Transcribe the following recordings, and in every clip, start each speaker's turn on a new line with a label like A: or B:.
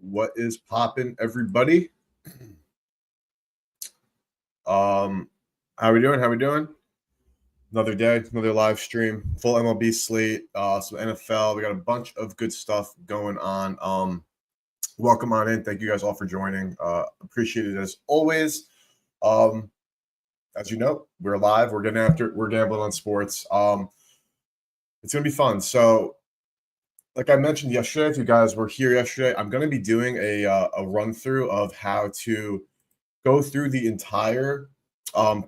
A: What is poppin', everybody? How we doing? How we doing? Another day, another live stream, full MLB slate, some NFL. We got a bunch of good stuff going on. Welcome on in. Thank you guys all for joining. Appreciate it as always. As you know, we're live. We're getting after it. We're gambling on sports. It's gonna be fun. So, like I mentioned yesterday, if you guys were here yesterday, I'm going to be doing a run through of how to go through the entire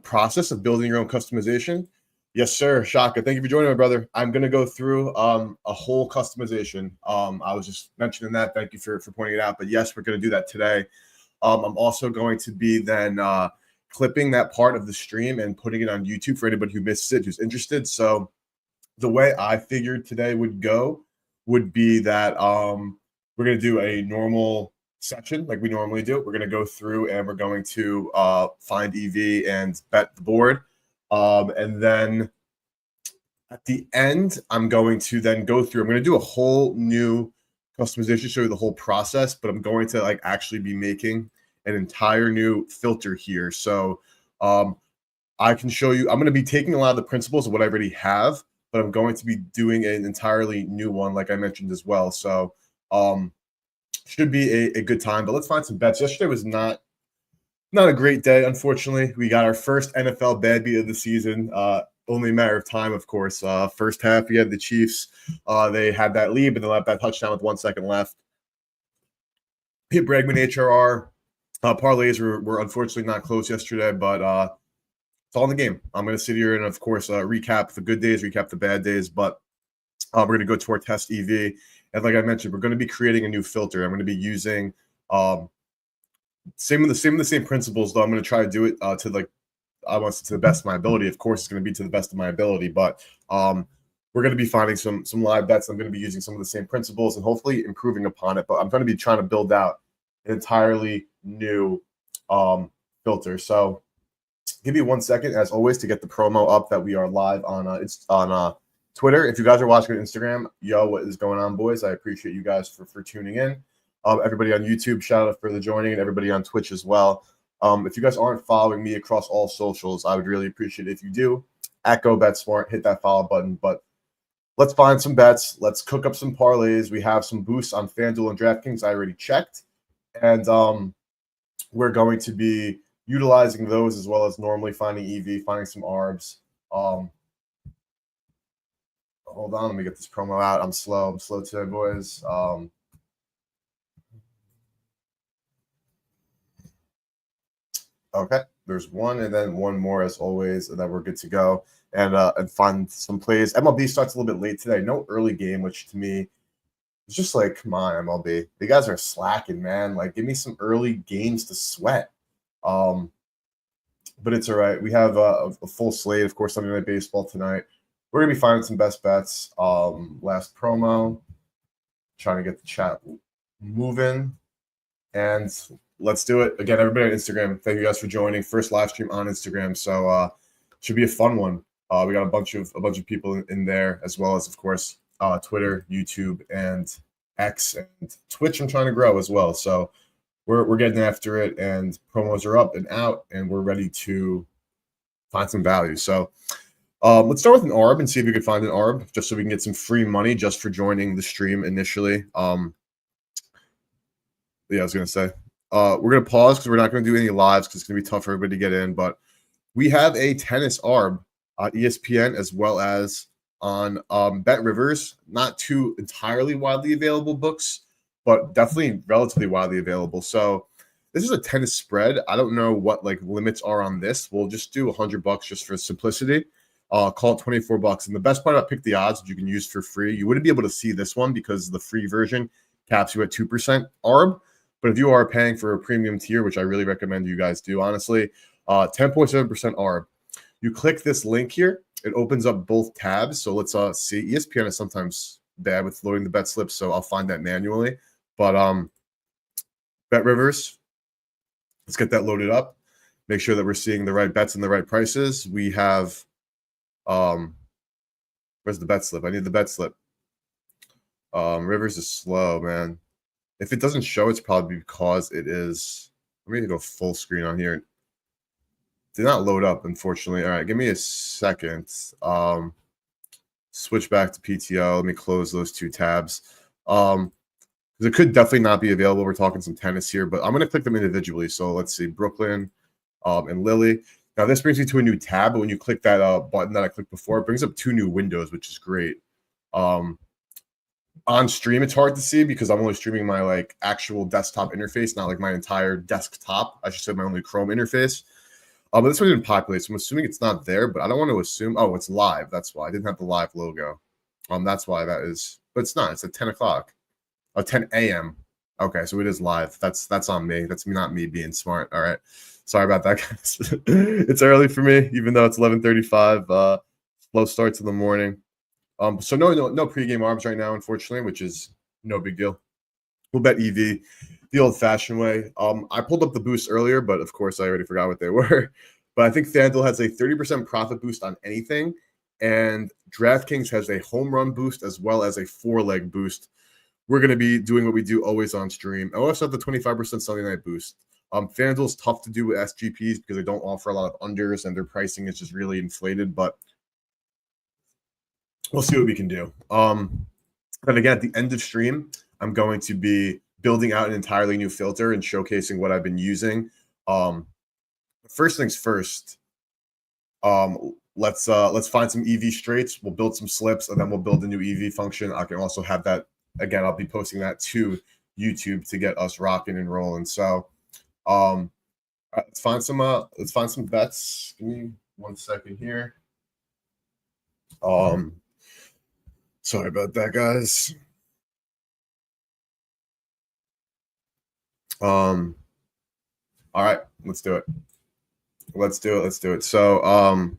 A: process of building your own customization. Yes, sir. Shaka, thank you for joining, my brother. I'm going to go through a whole customization. I was just mentioning that. Thank you for pointing it out. But yes, we're going to do that today. I'm also going to be then clipping that part of the stream and putting it on YouTube for anybody who missed it, who's interested. So the way I figured today would go would be that we're going to do a normal session like we normally do. We're going to go through and we're going to find EV and bet the board. And then at the end, I'm going to then go through. I'm going to do a whole new customization, show you the whole process, but I'm going to like actually be making an entire new filter here. So I can show you. I'm going to be taking a lot of the principles of what I already have, but I'm going to be doing an entirely new one, like I mentioned as well. So should be a good time. But let's find some bets. Yesterday was not a great day, unfortunately. We got our first NFL bad beat of the season. Only a matter of time, of course. First half, we had the Chiefs. They had that lead, but they left that touchdown with 1 second left. Hit Bregman HRR. Parlays were unfortunately not close yesterday, but it's all in the game. I'm going to sit here and, of course, recap the good days, recap the bad days, but we're going to go to our test EV. And like I mentioned, we're going to be creating a new filter. I'm going to be using same principles, though. I'm going to try to do it to the best of my ability. Of course, it's going to be to the best of my ability, but we're going to be finding some live bets. I'm going to be using some of the same principles and hopefully improving upon it. But I'm going to be trying to build out an entirely new filter. So give me 1 second, as always, to get the promo up that we are live on Twitter. If you guys are watching on Instagram, yo, what is going on, boys? I appreciate you guys for tuning in. Everybody on YouTube, shout out for the joining, and everybody on Twitch as well. If you guys aren't following me across all socials, I would really appreciate it if you do. At GoBetSmart, hit that follow button. But let's find some bets. Let's cook up some parlays. We have some boosts on FanDuel and DraftKings. I already checked. And we're going to be utilizing those as well as normally finding EV, finding some ARBs. Hold on, let me get this promo out. I'm slow today, boys. Okay, there's one and then one more as always, and then we're good to go and find some plays. MLB starts a little bit late today. No early game, which to me is just like, come on, MLB. You guys are slacking, man. Like, give me some early games to sweat. But it's all right. We have a full slate, of course, Sunday Night Baseball tonight. We're going to be finding some best bets. Last promo. Trying to get the chat moving. And let's do it. Again, everybody on Instagram, thank you guys for joining. First live stream on Instagram. So should be a fun one. We got a bunch of people in there, as well as, of course, Twitter, YouTube, and X, and Twitch I'm trying to grow as well. So we're getting after it, and promos are up and out, and we're ready to find some value. So let's start with an ARB and see if we can find an ARB, just so we can get some free money just for joining the stream initially. Yeah, I was going to say. We're going to pause because we're not going to do any lives because it's going to be tough for everybody to get in. But we have a tennis ARB on ESPN as well as on Bet Rivers. Not two entirely widely available books, but definitely relatively widely available. So this is a tennis spread. I don't know what like limits are on this. We'll just do $100 just for simplicity. Call it $24. And the best part about Pick the Odds that you can use for free, you wouldn't be able to see this one because the free version caps you at 2% ARB. But if you are paying for a premium tier, which I really recommend you guys do, honestly, 10.7% ARB. You click this link here. It opens up both tabs. So let's see. ESPN is sometimes bad with loading the bet slips, so I'll find that manually. But Bet Rivers, let's get that loaded up. Make sure that we're seeing the right bets and the right prices. We have where's the bet slip? I need the bet slip. Rivers is slow, man. If it doesn't show, it's probably because it is. Let me go full screen on here. Did not load up, unfortunately. All right, give me a second. Switch back to PTO. Let me close those two tabs. It could definitely not be available. We're talking some tennis here, but I'm going to click them individually. So let's see, Brooklyn and Lily. Now this brings me to a new tab, but when you click that button that I clicked before, it brings up two new windows, which is great. On stream, it's hard to see because I'm only streaming my like actual desktop interface, not like my entire desktop. I should say my only Chrome interface. But this one didn't populate, so I'm assuming it's not there, but I don't want to assume. Oh, it's live. That's why I didn't have the live logo. That's why that is, but it's not. It's at 10 o'clock. Oh, 10 a.m. Okay, so it is live. That's on me. That's not me being smart. All right. Sorry about that, guys. It's early for me, even though it's 11:35. Slow starts in the morning. So no pregame arms right now, unfortunately, which is no big deal. We'll bet EV the old-fashioned way. I pulled up the boost earlier, but of course I already forgot what they were. But I think FanDuel has a 30% profit boost on anything, and DraftKings has a home run boost as well as a 4-leg boost. We're going to be doing what we do always on stream. I also have the 25% Sunday night boost. FanDuel is tough to do with SGPs because they don't offer a lot of unders and their pricing is just really inflated, but we'll see what we can do. And again, at the end of stream, I'm going to be building out an entirely new filter and showcasing what I've been using. First things first, let's find some EV straights. We'll build some slips, and then we'll build a new EV function. I can also have that. Again, I'll be posting that to YouTube to get us rocking and rolling. So, let's find some bets. Give me 1 second here. Sorry about that, guys. All right, let's do it. Let's do it. So,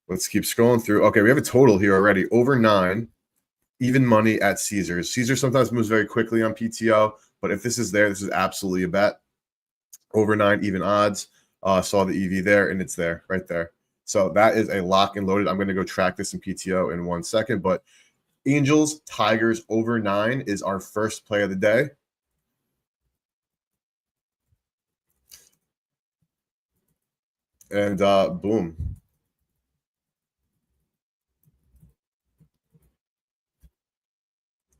A: let's keep scrolling through. Okay, we have a total here already, over 9. Even money at Caesars. Caesars sometimes moves very quickly on PTO, but if this is there, this is absolutely a bet. Over 9 even odds. Saw the EV there, and it's there, right there. So that is a lock and loaded. I'm going to go track this in PTO in 1 second, but Angels, Tigers over 9 is our first play of the day. And boom.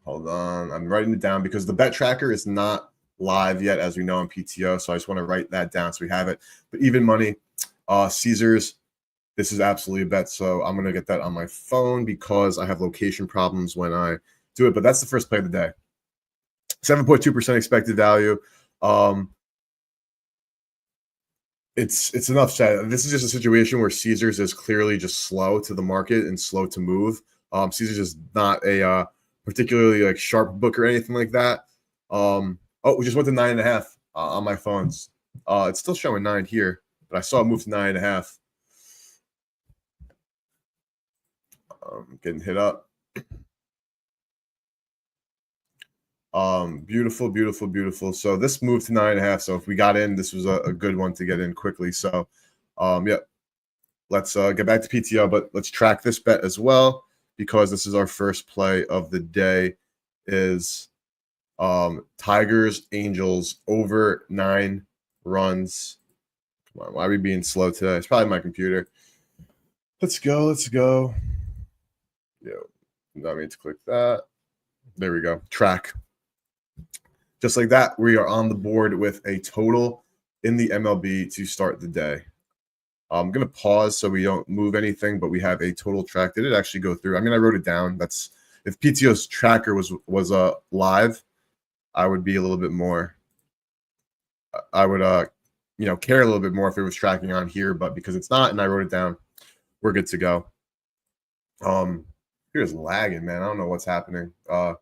A: Hold on. I'm writing it down because the bet tracker is not live yet, as we know, on PTO. So I just want to write that down so we have it. But even money, Caesars, this is absolutely a bet. So I'm going to get that on my phone because I have location problems when I do it. But that's the first play of the day. 7.2% expected value. It's enough said. This is just a situation where Caesars is clearly just slow to the market and slow to move. Caesars is not a particularly like sharp book or anything like that. We just went to 9.5 on my phones. It's still showing 9 here, but I saw it move to 9.5. Getting hit up. Beautiful. So this moved to 9.5. So if we got in, this was a good one to get in quickly. So, let's get back to PTO, but let's track this bet as well because this is our first play of the day. Is Tigers Angels over 9 runs. Come on, why are we being slow today? It's probably my computer. Let's go. Not mean to click that. There we go. Track. Just like that, we are on the board with a total in the MLB to start the day. I'm going to pause so we don't move anything, but we have a total track. Did it actually go through? I mean, I wrote it down. That's if PTO's tracker was live, I would be a little bit more. I would care a little bit more if it was tracking on here, but because it's not, and I wrote it down, we're good to go. Here's lagging, man. I don't know what's happening. Let's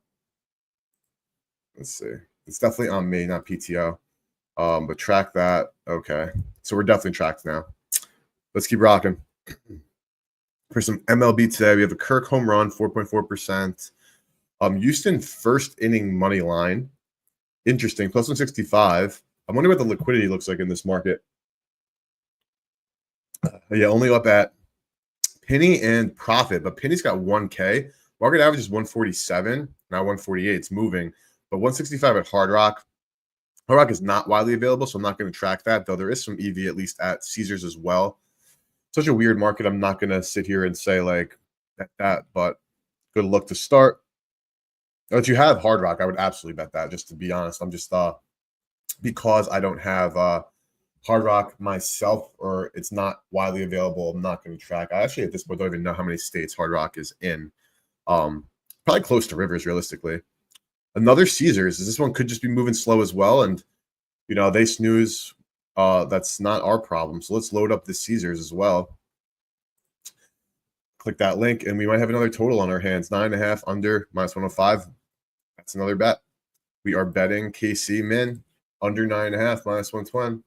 A: see. It's definitely on me, not PTO. But track that. Okay. So we're definitely tracked now. Let's keep rocking. For some MLB today, we have a Kirk home run, 4.4%. Houston first inning money line. Interesting. Plus 165. I'm wondering what the liquidity looks like in this market. Only up at penny and profit, but penny's got 1K. Market average is 147, now 148. It's moving. But 165 at Hard Rock. Hard Rock is not widely available, so I'm not going to track that, though there is some EV at least at Caesars as well. Such a weird market. I'm not going to sit here and say like that, but good look to start. If you have Hard Rock, I would absolutely bet that, just to be honest. I'm just because I don't have Hard Rock myself, or it's not widely available, I'm not going to track. I actually at this point don't even know how many states Hard Rock is in. Probably close to Rivers, realistically. Another Caesars. This one could just be moving slow as well, and they snooze. That's not our problem. So let's load up the Caesars as well. Click that link, and we might have another total on our hands. 9.5 under -105. That's another bet. We are betting KC min under 9.5 -120.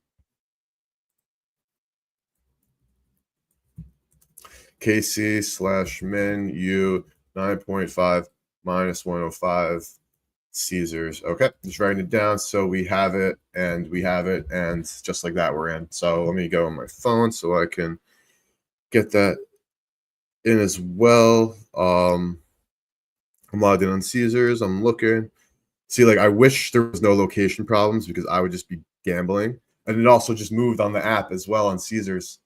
A: KC / min U 9.5 -105 Caesars. Okay, just writing it down so we have it, and just like that we're in. So let me go on my phone so I can get that in as well. I'm logged in on Caesars. I'm looking. See, like I wish there was no location problems because I would just be gambling. And it also just moved on the app as well on Caesars.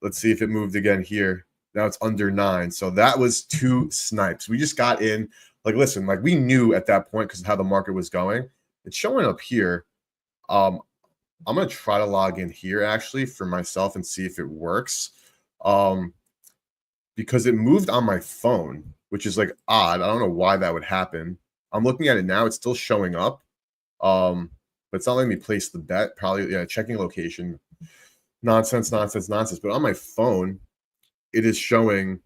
A: Let's see if it moved again here. Now it's under 9. So that was 2 snipes. We just got in. Like, listen, like we knew at that point because of how the market was going. It's showing up here. I'm going to try to log in here actually for myself and see if it works. Because it moved on my phone, which is like odd. I don't know why that would happen. I'm looking at it now. It's still showing up. But it's not letting me place the bet. Probably, yeah, checking location. Nonsense. But on my phone, it is showing.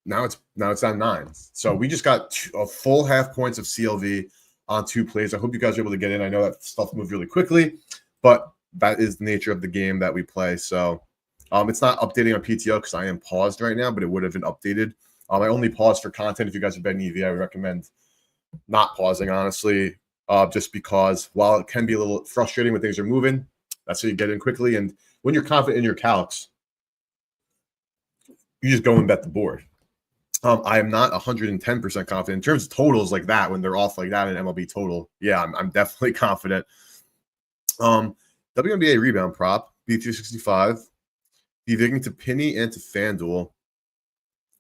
A: Now it's on 9. So we just got a full half points of CLV on 2 plays. I hope you guys are able to get in. I know that stuff moved really quickly, but that is the nature of the game that we play. So it's not updating on PTO because I am paused right now, but it would have been updated. I only paused for content. If you guys are betting EV, I would recommend not pausing, honestly, just because while it can be a little frustrating when things are moving, that's how you get in quickly. And when you're confident in your calcs, you just go and bet the board. I am not 110% confident in terms of totals like that when they're off like that in MLB total. Yeah, I'm definitely confident. WNBA rebound prop, B365, deviating to Penny and to FanDuel.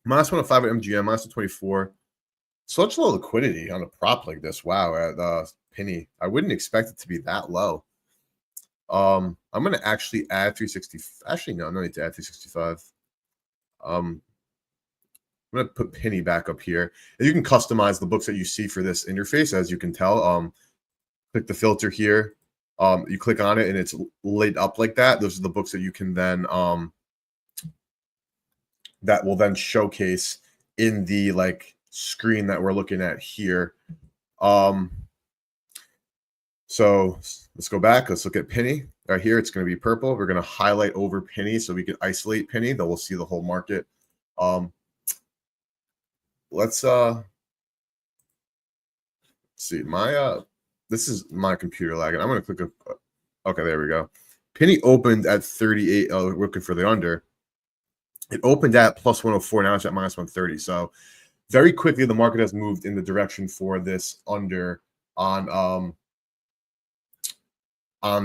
A: -105 at MGM, -124. Such low liquidity on a prop like this. Wow, at Penny. I wouldn't expect it to be that low. I'm going to actually add 360. Actually, no, no need to add 365. I'm going to put Penny back up here. And you can customize the books that you see for this interface, as you can tell. Click the filter here. You click on it, and it's lit up like that. Those are the books that you can then that will then showcase in the like screen that we're looking at here. So let's go back. Let's look at Penny right here. It's going to be purple. We're going to highlight over Penny so we can isolate Penny. Then we'll see the whole market. Let's see my this is my computer lagging. I'm going to click okay, there we go. Penny opened at 38. Oh, looking for the under. It opened at +104. Now it's at -130. So very quickly the market has moved in the direction for this under on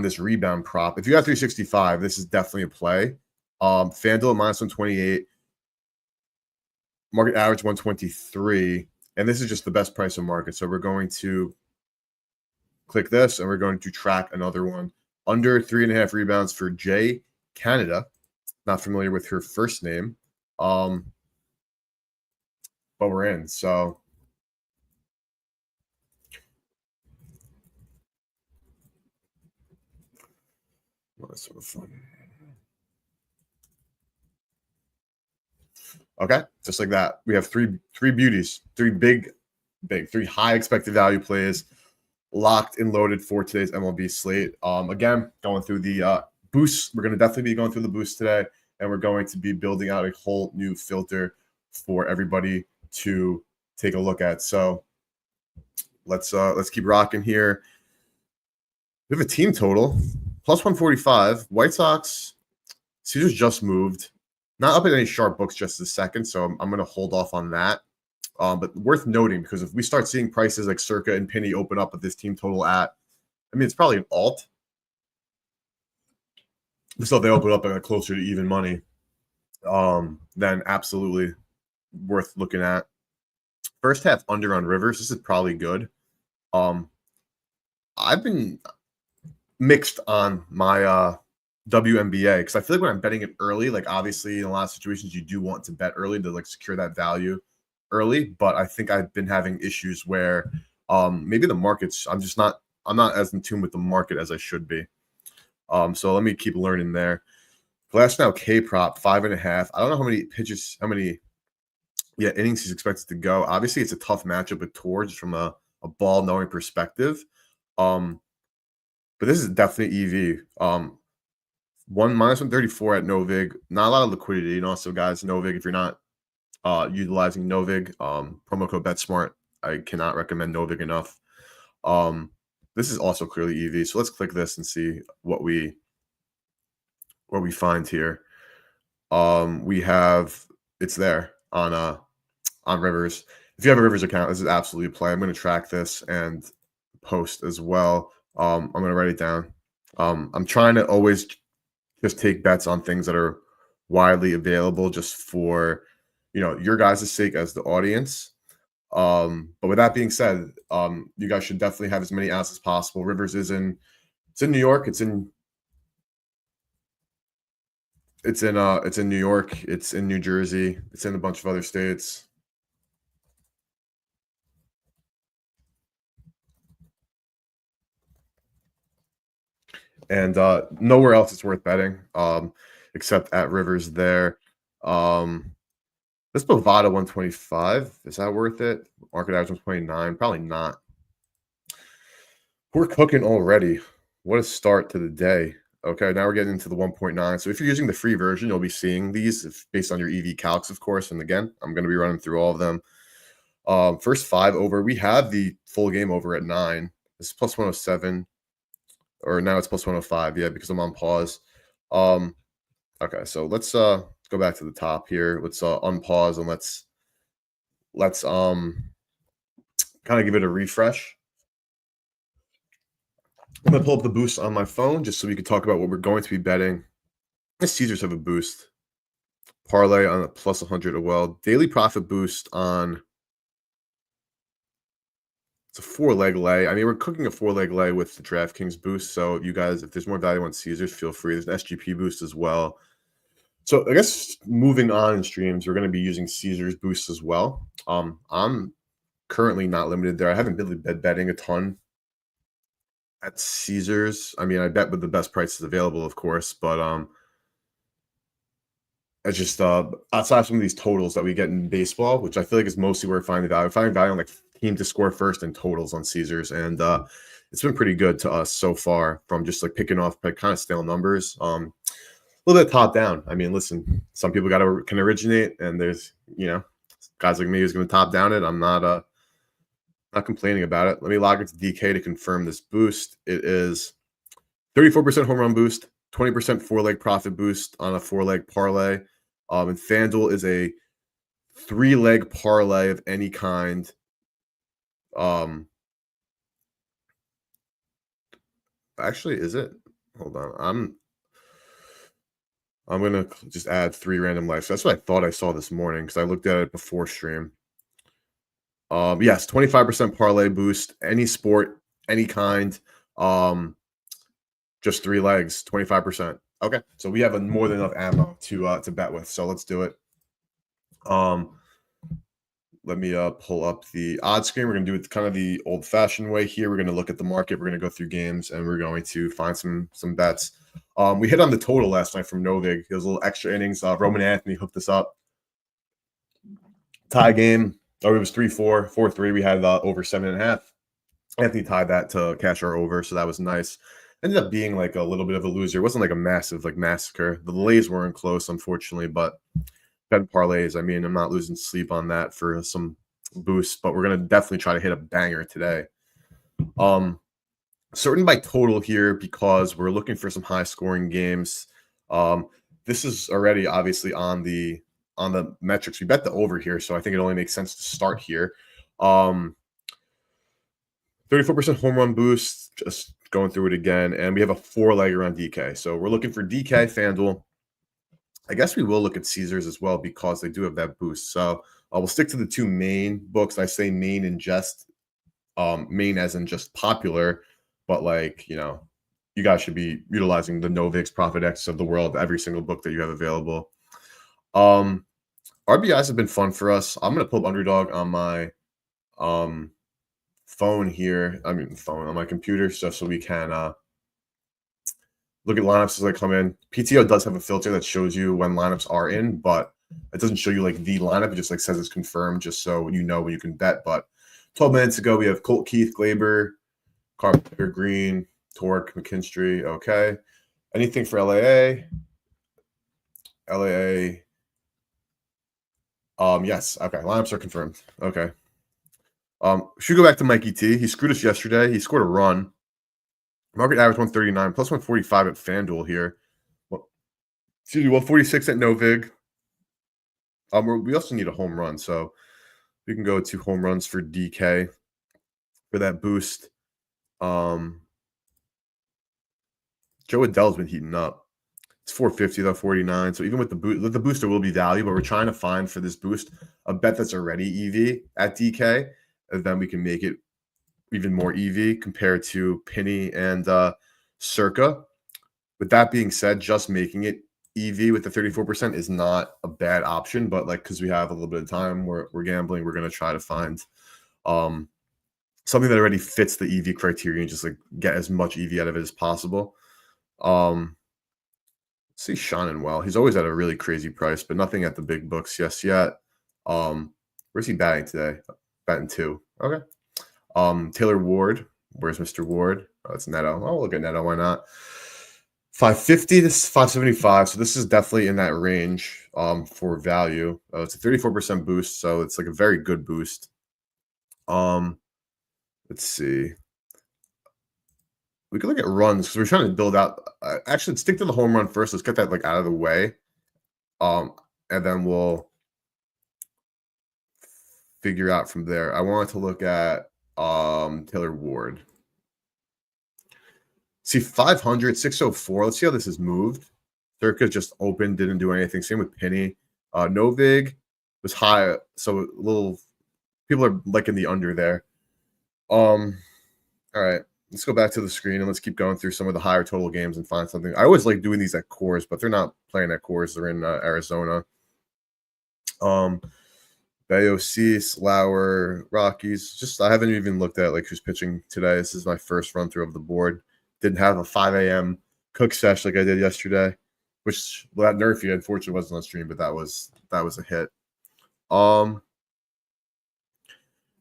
A: this rebound prop. If you have 365, this is definitely a play. FanDuel -128. Market average 123, and this is just the best price of market. So we're going to click this, and we're going to track another one. Under 3.5 rebounds for Jay Canada. Not familiar with her first name, but we're in. So that's sort of fun. Okay, just like that. We have three beauties, three big, three high expected value plays locked and loaded for today's MLB slate. Again, going through the boosts. We're going to definitely be going through the boost today, and we're going to be building out a whole new filter for everybody to take a look at. So let's keep rocking here. We have a team total +145. White Sox. Caesars just moved. Not up at any sharp books just a second, so I'm going to hold off on that. But worth noting, because if we start seeing prices like Circa and Penny open up with this team total at, I mean, it's probably an alt. So if they open up at closer to even money, then absolutely worth looking at. First half under on Rivers. This is probably good. I've been mixed on my WNBA because I feel like when I'm betting it early, like obviously in a lot of situations you do want to bet early to like secure that value early, but I think I've been having issues where maybe the markets I'm not as in tune with the market as I should be. So let me keep learning there. Glass now K prop 5.5. I don't know how many innings he's expected to go. Obviously, it's a tough matchup with Tor just from a ball knowing perspective. But this is definitely EV. One -134 at Novig. Not a lot of liquidity, So guys, Novig, if you're not utilizing Novig, promo code BetSmart, I cannot recommend Novig enough. This is also clearly EV. So let's click this and see what we find here. We have it's there on Rivers. If you have a Rivers account, this is absolutely a play. I'm going to track this and post as well. I'm going to write it down. I'm trying to always just take bets on things that are widely available just for, your guys' sake as the audience. But with that being said, you guys should definitely have as many outs as possible. Rivers it's in New York. It's in New York. It's in New Jersey. It's in a bunch of other states. And nowhere else is worth betting except at Rivers there. Let's Bovada 125. Is that worth it? Market average 129. Probably not. We're cooking already. What a start to the day. Okay, now we're getting into the 1.9. So if you're using the free version, you'll be seeing these based on your EV calcs, of course. And again, I'm going to be running through all of them. First 5 over. We have the full game over at 9. This is plus 107. Or now it's plus 105, because I'm on pause. Okay, so let's go back to the top here. Let's unpause and let's kind of give it a refresh. I'm gonna pull up the boost on my phone just so we can talk about what we're going to be betting. The Caesars have a boost. Parlay on a plus 100 as well. Daily profit boost on it's a 4-leg lay. I mean, we're cooking a 4-leg lay with the DraftKings boost. So you guys, if there's more value on Caesars, feel free. There's an SGP boost as well. So I guess moving on in streams, we're going to be using Caesars boost as well. I'm currently not limited there. I haven't been betting a ton at Caesars. I mean, I bet with the best prices available, of course, but it's just outside some of these totals that we get in baseball, which I feel like is mostly where we're finding value. Finding value on like team to score first and totals on Caesars, and it's been pretty good to us so far from just like picking off like kind of stale numbers. A little bit top down. I mean, listen, some people can originate, and there's guys like me who's going to top down it. I'm not complaining about it. Let me log into DK to confirm this boost. It is 34% home run boost, 20% 4-leg profit boost on a 4-leg parlay. And FanDuel is a 3-leg parlay of any kind. Actually, is it? Hold on. I'm gonna just add 3 random lives. That's what I thought I saw this morning because I looked at it before stream. Yes, 25% parlay boost, any sport, any kind. Just 3 legs, 25%. Okay, so we have more than enough ammo to bet with. So let's do it. Let me pull up the odds screen. We're gonna do it kind of the old-fashioned way here. We're gonna look at the market. We're gonna go through games, and we're going to find some bets. We hit on the total last night from Novig. It was a little extra innings. Roman Anthony hooked us up. Tie game. It was 3-4, 4-3. We had over 7.5. Anthony tied that to cash our over, so that was nice. Ended up being like a little bit of a loser. It wasn't like a massive like massacre. The lays weren't close, unfortunately, but bet parlays. I mean, I'm not losing sleep on that for some boosts, but we're gonna definitely try to hit a banger today. Certain by total here because we're looking for some high scoring games. This is already obviously on the on the metrics. We bet the over here, so I think it only makes sense to start here. 34% home run boost, just going through it again, and we have a 4-legger on DK. So we're looking for DK, FanDuel. I guess we will look at Caesars as well because they do have that boost. So we'll stick to the two main books. I say main and just main as in just popular, but like, you know, you guys should be utilizing the Novix, Profit X of the world, every single book that you have available. RBIs have been fun for us. I'm going to pull up Underdog on my phone here. I mean, phone on my computer, so we can look at lineups as they come in. PTO does have a filter that shows you when lineups are in, but it doesn't show you like the lineup. It just like says it's confirmed, just so you know when you can bet. But 12 minutes ago, we have Colt, Keith, Glaber, Carpenter, Green, Torque, McKinstry. Okay. Anything for LAA? LAA. Yes. Okay. Lineups are confirmed. Okay. Should we go back to Mikey T? He screwed us yesterday. He scored a run. Market average 139 plus 145 at FanDuel here. Excuse me, 146 at Novig. We also need a home run, so we can go to home runs for DK for that boost. Joe Adell's been heating up. It's 450 though, 49. So even with the booster will be value, but we're trying to find for this boost a bet that's already EV at DK, and then we can make it even more EV compared to Penny and Circa. With that being said, just making it EV with the 34% is not a bad option, but like because we have a little bit of time, we're gambling. We're going to try to find something that already fits the EV criteria and just like get as much EV out of it as possible. See Shannon well. He's always at a really crazy price, but nothing at the big books yet. Where's he batting today? Batting 2. Okay. Taylor Ward. Where's Mr. Ward? Oh, it's Neto. I'll look at Neto. Why not? 550 to 575. So this is definitely in that range for value. It's a 34% boost, so it's like a very good boost. Let's see. We can look at runs because we're trying to build out. Actually, stick to the home run first. Let's get that like out of the way, and then we'll figure out from there. I wanted to look at Taylor Ward. See 500, 604. Let's see how this has moved. Circa just opened, didn't do anything. Same with Penny. Novig was high, so a little people are liking the under there. All right. Let's go back to the screen and let's keep going through some of the higher total games and find something. I always like doing these at Coors, but they're not playing at Coors. They're in Arizona. Bayo, Cease, Lauer, Rockies. Just I haven't even looked at like who's pitching today. This is my first run through of the board. Didn't have a 5 a.m. cook sesh like I did yesterday, which that Nerfy unfortunately wasn't on stream, but that was a hit.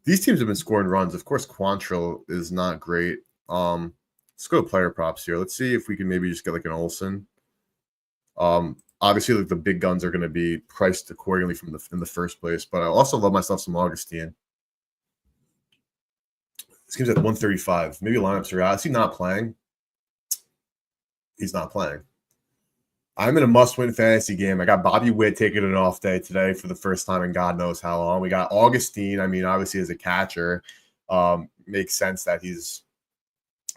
A: These teams have been scoring runs. Of course, Quantrill is not great. Let's go to player props here. Let's see if we can maybe just get like an Olsen. Obviously, like the big guns are going to be priced accordingly in the first place, but I also love myself some Augustine. This game's at 135. Maybe lineups are out. Is he not playing? He's not playing. I'm in a must-win fantasy game. I got Bobby Witt taking an off day today for the first time in God knows how long. We got Augustine. I mean, obviously as a catcher, makes sense that he's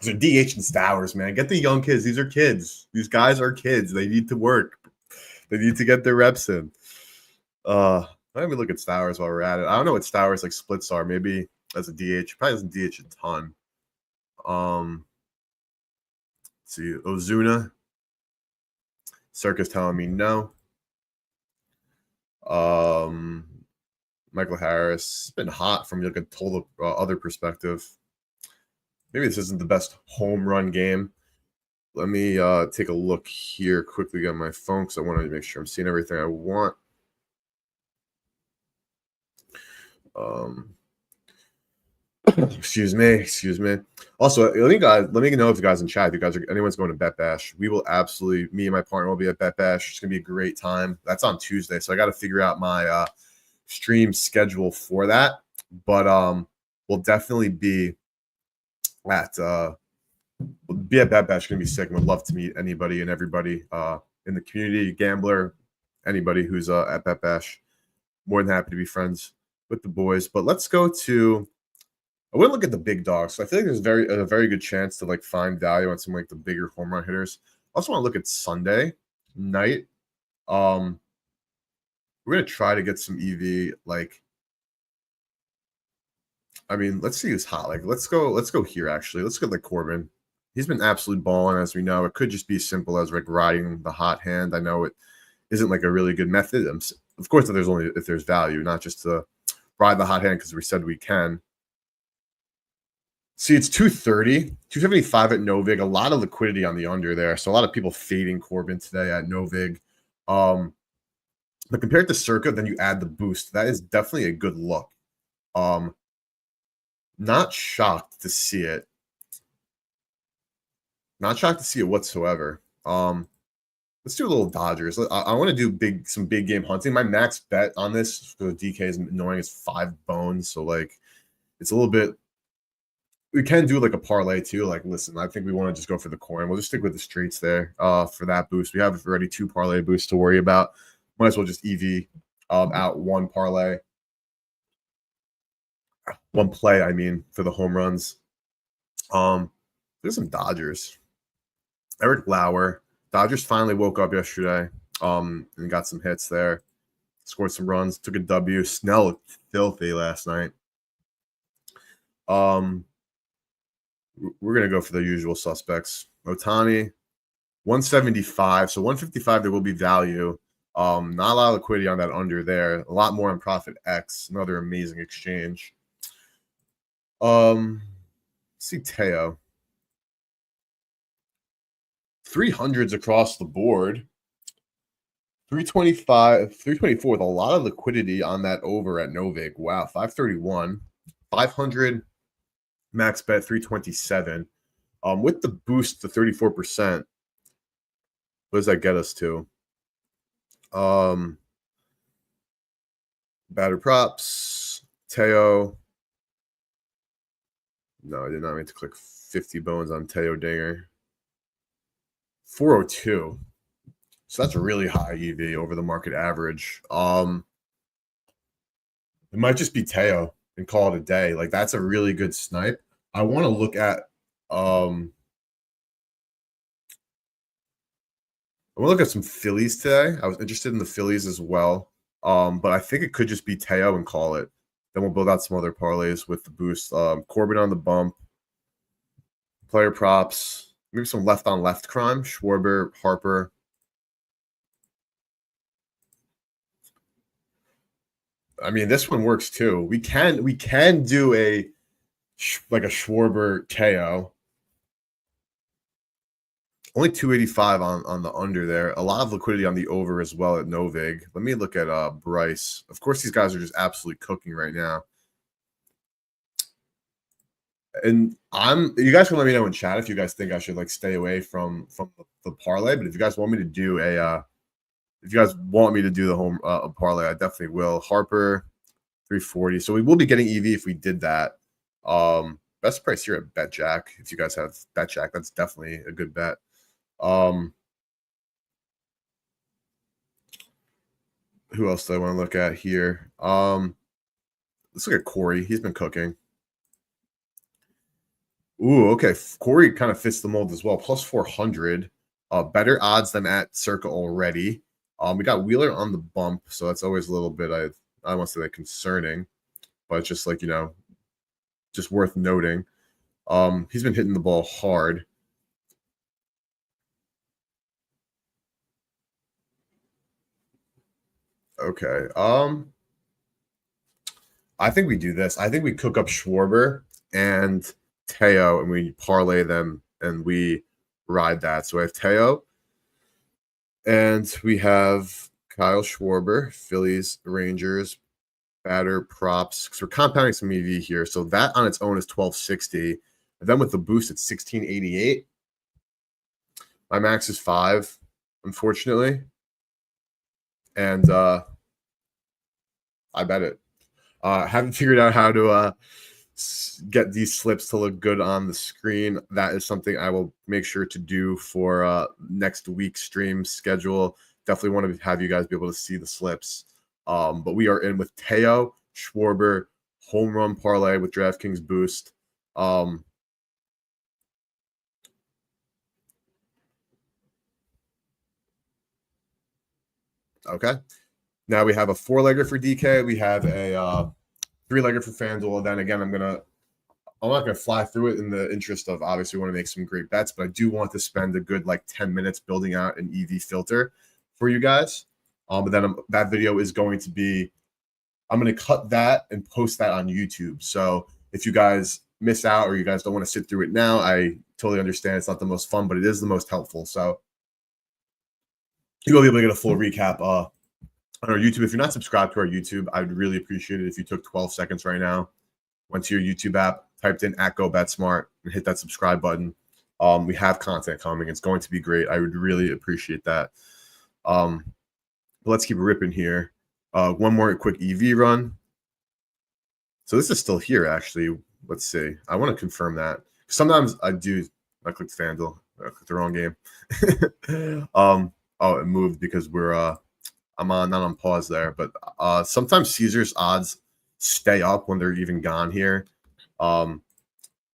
A: a DH and Stowers, man. Get the young kids. These are kids. These guys are kids. They need to work. They need to get their reps in. Let me look at Stowers while we're at it. I don't know what Stowers like splits are. Maybe as a DH, probably doesn't DH a ton. Let's see, Ozuna. Circus telling me no. Michael Harris. It's been hot from like a total other perspective. Maybe this isn't the best home run game. Let me take a look here quickly on my phone because I want to make sure I'm seeing everything I want. Excuse me. Also, let me know if you guys in chat, if you guys are anyone's going to Bet Bash. We will absolutely, me and my partner will be at Bet Bash. It's gonna be a great time. That's on Tuesday, so I got to figure out my stream schedule for that. But we'll definitely be at Bet Bash. Gonna be sick. Would love to meet anybody and everybody in the community, gambler, anybody who's at Bet Bash. More than happy to be friends with the boys. But let's go to. I wouldn't look at the big dogs. So I feel like there's a very good chance to like find value on some like the bigger home run hitters. I also want to look at Sunday night. We're gonna try to get some EV. Like, I mean, let's see who's hot. Like, let's go here. Actually, let's get like Corbin. He's been absolutely balling, as we know. It could just be as simple as like riding the hot hand. I know it isn't like a really good method. Of course, if there's value, not just to ride the hot hand because we said we can. See, it's 230, 275 at Novig. A lot of liquidity on the under there. So a lot of people fading Corbin today at Novig. But compared to Circa, then you add the boost. That is definitely a good look. Not shocked to see it. Not shocked to see it whatsoever. Let's do a little Dodgers. I want to do some big game hunting. My max bet on this for the DK is annoying. Is 5 bones. So like, it's a little bit. We can do like a parlay too. Like, listen, I think we want to just go for the coin. We'll just stick with the streets there for that boost. We have already 2 parlay boosts to worry about. Might as well just EV out 1 parlay. 1 play, I mean, for the home runs. There's some Dodgers. Eric Lauer. Dodgers finally woke up yesterday and got some hits there. Scored some runs, took a W. Snell looked filthy last night. We're going to go for the usual suspects. Ohtani, 175. So 155, there will be value. Not a lot of liquidity on that under there. A lot more on Profit X. Another amazing exchange. See Teo. 300s across the board. 325, 324 with a lot of liquidity on that over at Novig. Wow, 531. 500 max bet 327. With the boost to 34%, what does that get us to? Batter props, Teo. No, I did not mean to click 50 bones on Teo Dinger. 402. So that's a really high EV over the market average. It might just be Teo and call it a day. Like, that's a really good snipe. I want to look at some Phillies today. I was interested in the Phillies as well. But I think it could just be Teo and call it. Then we'll build out some other parlays with the boost. Corbin on the bump. Player props. Maybe some left-on-left crime. Schwarber, Harper. I mean, this one works too. We can do a Schwarber Teo. Only 285 on the under there. A lot of liquidity on the over as well at Novig. Let me look at Bryce. Of course, these guys are just absolutely cooking right now. And you guys can let me know in chat if you guys think I should like stay away from the parlay. But if you guys want me to do the home parlay, I definitely will. Harper, 340. So we will be getting EV if we did that. Best price here at BetJack. If you guys have BetJack, that's definitely a good bet. Who else do I want to look at here? Let's look at Corey. He's been cooking. Ooh, okay. Corey kind of fits the mold as well. Plus 400. Better odds than at Circa already. We got Wheeler on the bump, so that's always a little bit, I don't want to say that concerning, but it's just like, just worth noting. He's been hitting the ball hard. Okay. I think we do this. I think we cook up Schwarber and Teo, and we parlay them, and we ride that. So I have Teo, and we have Kyle Schwarber, Phillies, Rangers, batter props. Because we're compounding some EV here. So that on its own is 1260. And then with the boost, it's 1688. My max is 5, unfortunately. And I bet it. Haven't figured out how to get these slips to look good on the screen. That is something I will make sure to do for next week's stream schedule. Definitely want to have you guys be able to see the slips. But we are in with Teo, Schwarber, home run parlay with DraftKings boost. Okay. Now we have a 4-legger for DK. We have a 3-legger for FanDuel. And then again, I'm not gonna fly through it in the interest of obviously want to make some great bets, but I do want to spend a good like 10 minutes building out an EV filter for you guys. But then that video is going to be, I'm going to cut that and post that on YouTube. So if you guys miss out or you guys don't want to sit through it now, I totally understand. It's not the most fun, but it is the most helpful. So you'll be able to get a full recap on our YouTube. If you're not subscribed to our YouTube, I'd really appreciate it if you took 12 seconds right now, went to your YouTube app, typed in @GoBetSmart, and hit that subscribe button. We have content coming. It's going to be great. I would really appreciate that. But let's keep ripping here. One more quick EV run. So this is still here, actually. Let's see. I want to confirm that. Sometimes I clicked FanDuel. I clicked the wrong game. Oh, it moved because I'm not on pause there. But sometimes Caesar's odds stay up when they're even gone here.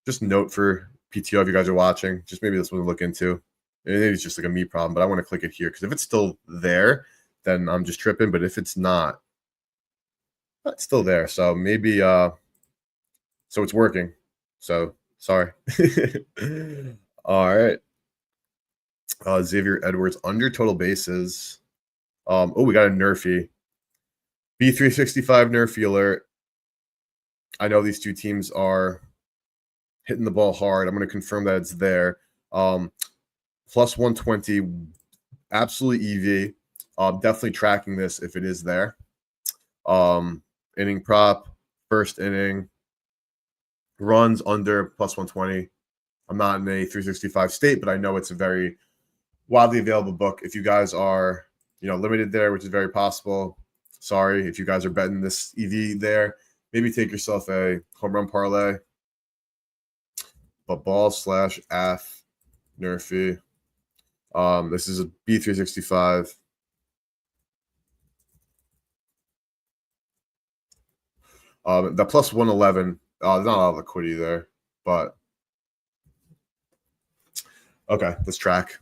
A: Just note for PTO if you guys are watching, just maybe this one to look into. Maybe it's just like a me problem, but I want to click it here because if it's still there, then I'm just tripping. But if it's not, it's still there. So maybe so it's working. So sorry. All right. Xavier Edwards under total bases. We got a Nerfy. B365 Nerfy alert. I know these two teams are hitting the ball hard. I'm going to confirm that it's there. Plus 120, absolutely EV. Definitely tracking this if it is there. Inning prop, first inning, runs under plus 120. I'm not in a 365 state, but I know it's a very widely available book. If you guys are, limited there, which is very possible, sorry. If you guys are betting this EV there, maybe take yourself a home run parlay. But ball/AF Nerfy. This is a B365. The plus 111. There's not a lot of liquidity there, but okay, let's track.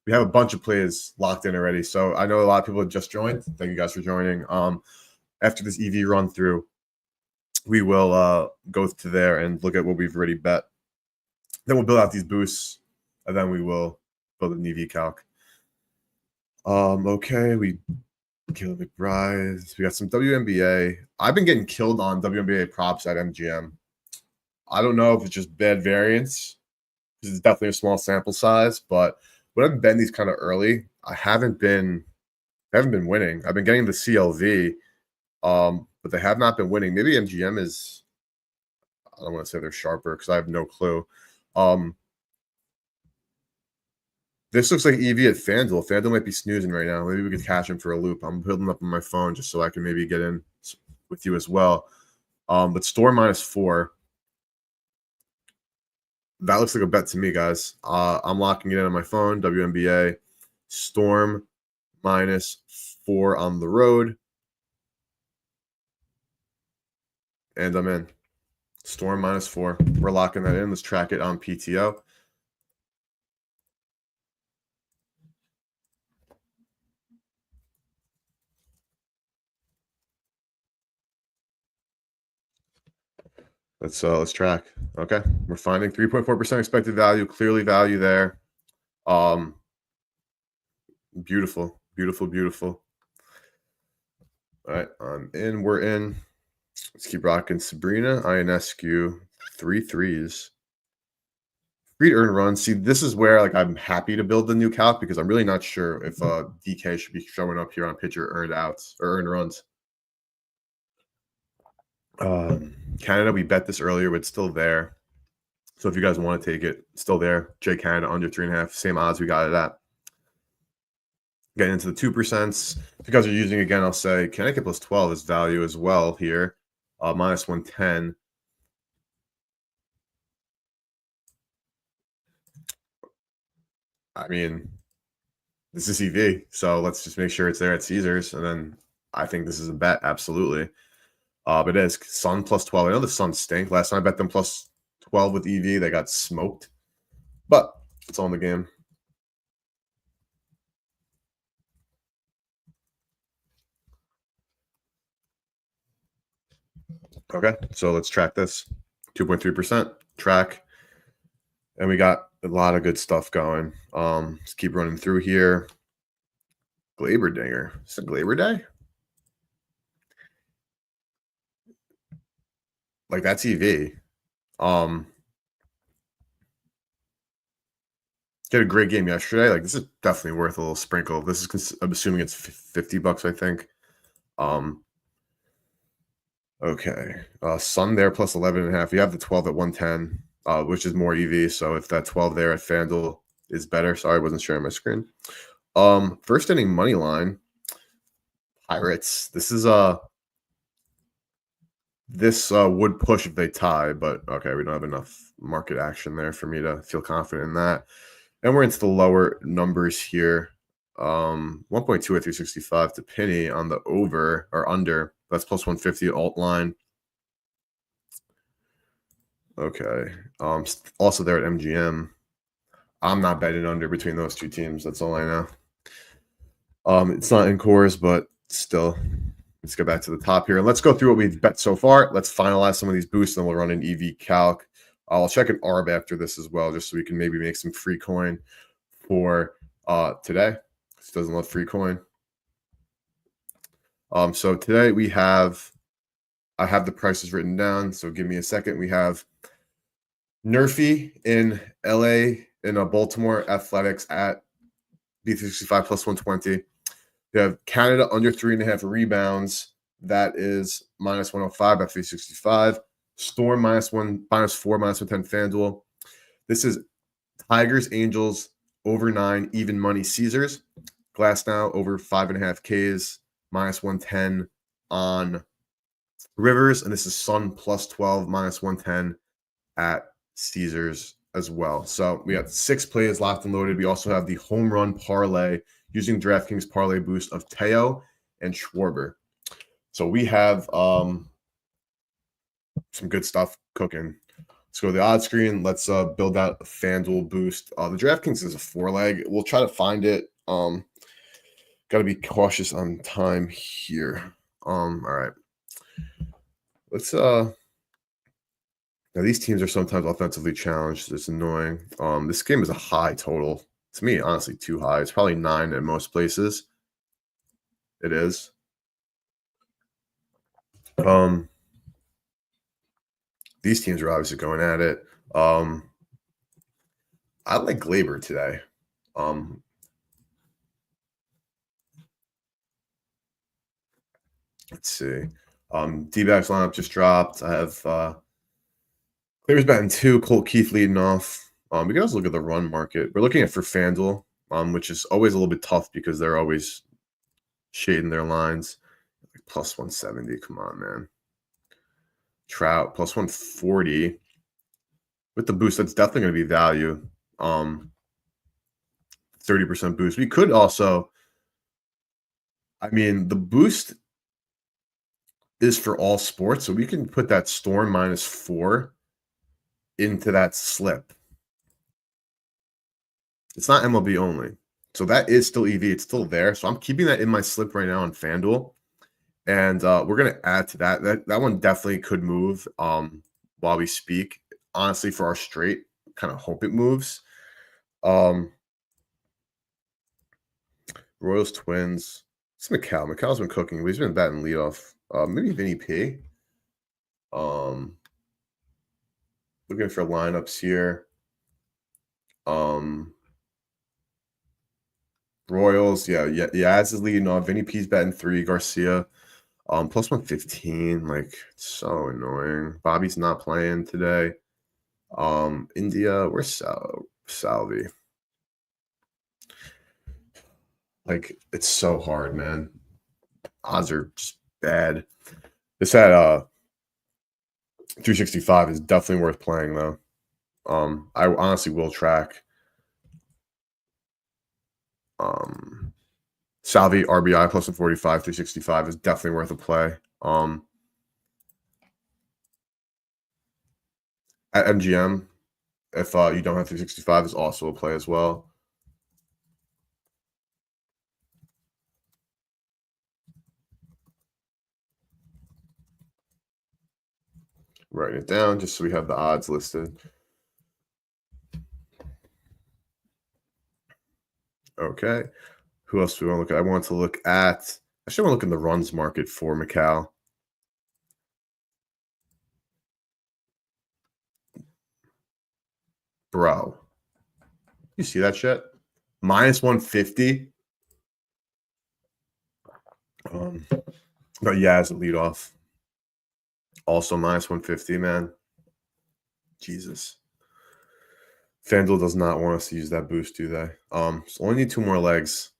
A: We have a bunch of plays locked in already. So I know a lot of people have just joined. Thank you guys for joining. After this EV run through, we will go to there and look at what we've already bet. Then we'll build out these boosts, and then we will build an EV calc. Okay, we killed McBride. We got some WNBA. I've been getting killed on WNBA props at MGM. I don't know if it's just bad variance, because it's definitely a small sample size, but when I've been betting these kind of early, I haven't been winning. I've been getting the CLV, but they have not been winning. Maybe MGM is, I don't want to say they're sharper because I have no clue. This looks like EV at FanDuel. FanDuel might be snoozing right now. Maybe we could cash him for a loop. I'm building up on my phone just so I can maybe get in with you as well. But Storm -4. That looks like a bet to me, guys. I'm locking it in on my phone. WNBA. Storm -4 on the road. And I'm in. Storm -4. We're locking that in. Let's track it on PTO. Let's track. Okay, we're finding 3.4% expected value. Clearly value there. Beautiful, beautiful, beautiful. All right, I'm in. We're in. Let's keep rocking. Sabrina Ionescu, 3 threes. Free to earn runs. See, this is where I'm happy to build the new calc because I'm really not sure if DK should be showing up here on pitcher earned outs or earned runs. Canada, we bet this earlier, but it's still there. So if you guys want to take it, it's still there. J Canada under 3.5, same odds we got it at. Getting into the 2%. If you guys are using again, I'll say Connecticut plus 12 is value as well here. -110. I mean, this is EV, so let's just make sure it's there at Caesars, and then I think this is a bet, absolutely. But it is Sun plus 12. I know the Sun stink. Last time I bet them plus 12 with EV, they got smoked, but it's all in the game. Okay, so let's track this. 2.3% track, and we got a lot of good stuff going. Let's keep running through here. Glaber Dinger. Is it Glaber Day? Like, that's EV. Did a great game yesterday. Like, this is definitely worth a little sprinkle. This is, I'm assuming it's $50, I think. Okay. Sun there plus 11.5. You have the 12 at 110, which is more EV. So if that 12 there at FanDuel is better. Sorry, I wasn't sharing my screen. First inning money line. Pirates. This is this would push if they tie, but okay, we don't have enough market action there for me to feel confident in that. And we're into the lower numbers here. 1.2 at 365 to Penny on the over or under. That's plus 150 alt line. Okay. Also there at MGM. I'm not betting under between those two teams. That's all I know. It's not in cores, but still. Let's go back to the top here. Let's go through what we've bet so far. Let's finalize some of these boosts, and then we'll run an EV calc. I'll check an ARB after this as well, just so we can maybe make some free coin for today. This doesn't love free coin. So today we have, I have the prices written down, so give me a second. We have Nerfy in LA, in Baltimore Athletics at B365 plus 120. You have Canada under 3.5 rebounds. That is minus 105 at 365. Storm -4, -110 FanDuel. This is Tigers, Angels over 9, even money Caesars. Glass now over 5.5 Ks, -110 on Rivers. And this is Sun plus 12, -110 at Caesars as well. So we got 6 plays locked and loaded. We also have the home run parlay using DraftKings parlay boost of Teo and Schwarber. So we have some good stuff cooking. Let's go to the odds screen. Let's build out a FanDuel boost. The DraftKings is a 4-leg. We'll try to find it. Got to be cautious on time here. All right. Let's now these teams are sometimes offensively challenged. It's annoying. This game is a high total. To me, honestly, too high. It's probably 9 at most places. It is. These teams are obviously going at it. I like Glaber today. Let's see. D-backs lineup just dropped. I have Glaber's batting 2, Colt Keith leading off. We can also look at the run market. We're looking at for FanDuel, which is always a little bit tough because they're always shading their lines. Like plus 170. Come on, man. Trout plus 140. With the boost, that's definitely going to be value. 30% boost. We could also, I mean, the boost is for all sports, so we can put that Storm -4 into that slip. It's not MLB only. So that is still EV. It's still there. So I'm keeping that in my slip right now on FanDuel. And we're going to add to that. That one definitely could move while we speak. Honestly, for our straight, kind of hope it moves. Royals, Twins. It's McCall. McCall's been cooking. He's been batting leadoff. Maybe Vinny P. Looking for lineups here. Royals, yeah, Yaz is leading off. Vinny P's batting 3. Garcia, plus 115. Like, it's so annoying. Bobby's not playing today. India, where's Salvi? Like, it's so hard, man. Odds are just bad. This at 365 is definitely worth playing, though. I honestly will track. Salvi RBI plus 145, 365 is definitely worth a play. At MGM, if you don't have 365, is also a play as well. Writing it down just so we have the odds listed. Okay. Who else do we want to look at? I want to look at, actually, I want to look in the runs market for Macau. Bro, you see that shit? Minus 150. But yeah, as a leadoff. Also minus 150, man. Jesus. FanDuel does not want us to use that boost, do they? So only need 2 more legs.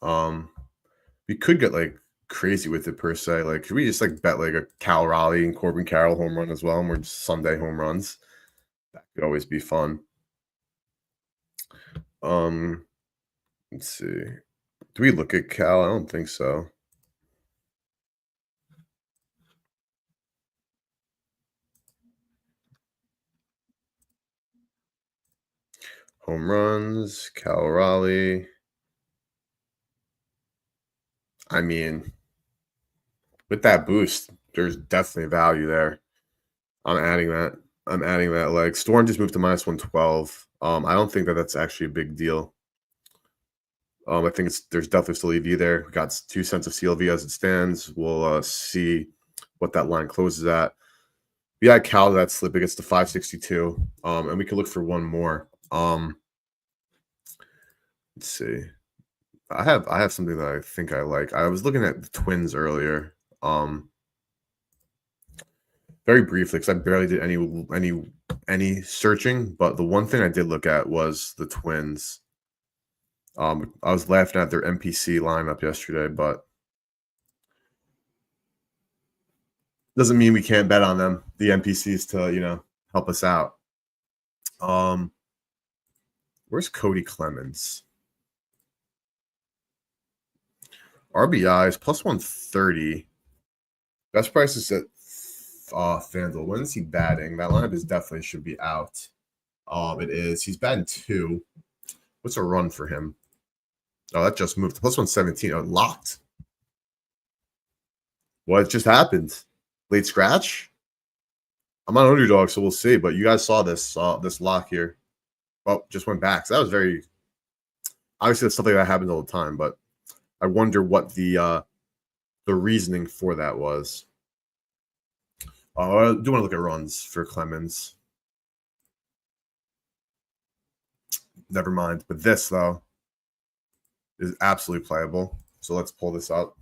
A: We could get like crazy with it per se. Like, could we just like bet like a Cal Raleigh and Corbin Carroll home run as well? And we're just Sunday home runs. That could always be fun. Let's see. Do we look at Cal? I don't think so. Home runs, Cal Raleigh. I mean, with that boost, there's definitely value there. I'm adding that. I'm adding that leg. Storm just moved to minus 112. I don't think that that's actually a big deal. I think there's definitely still EV there. We got 2 cents of CLV as it stands. We'll see what that line closes at. We had Cal that slip. It gets to 562. And we can look for one more. Let's see. I have something that I think I like. I was looking at the Twins earlier. Very briefly, because I barely did any searching, but the one thing I did look at was the Twins. I was laughing at their MPC lineup yesterday, but doesn't mean we can't bet on them, the NPCs, to help us out. Where's Cody Clemens? RBI is plus 130. Best price is at FanDuel. When is he batting? That lineup is definitely should be out. It is. He's batting 2. What's a run for him? Oh, that just moved to plus 117. Oh, locked. What just happened? Late scratch? I'm on underdog, so we'll see. But you guys saw this lock here. Well, just went back. So that was very obviously that's something that happens all the time, but I wonder what the reasoning for that was. I do want to look at runs for Clemens. Never mind. But this, though, is absolutely playable. So let's pull this up.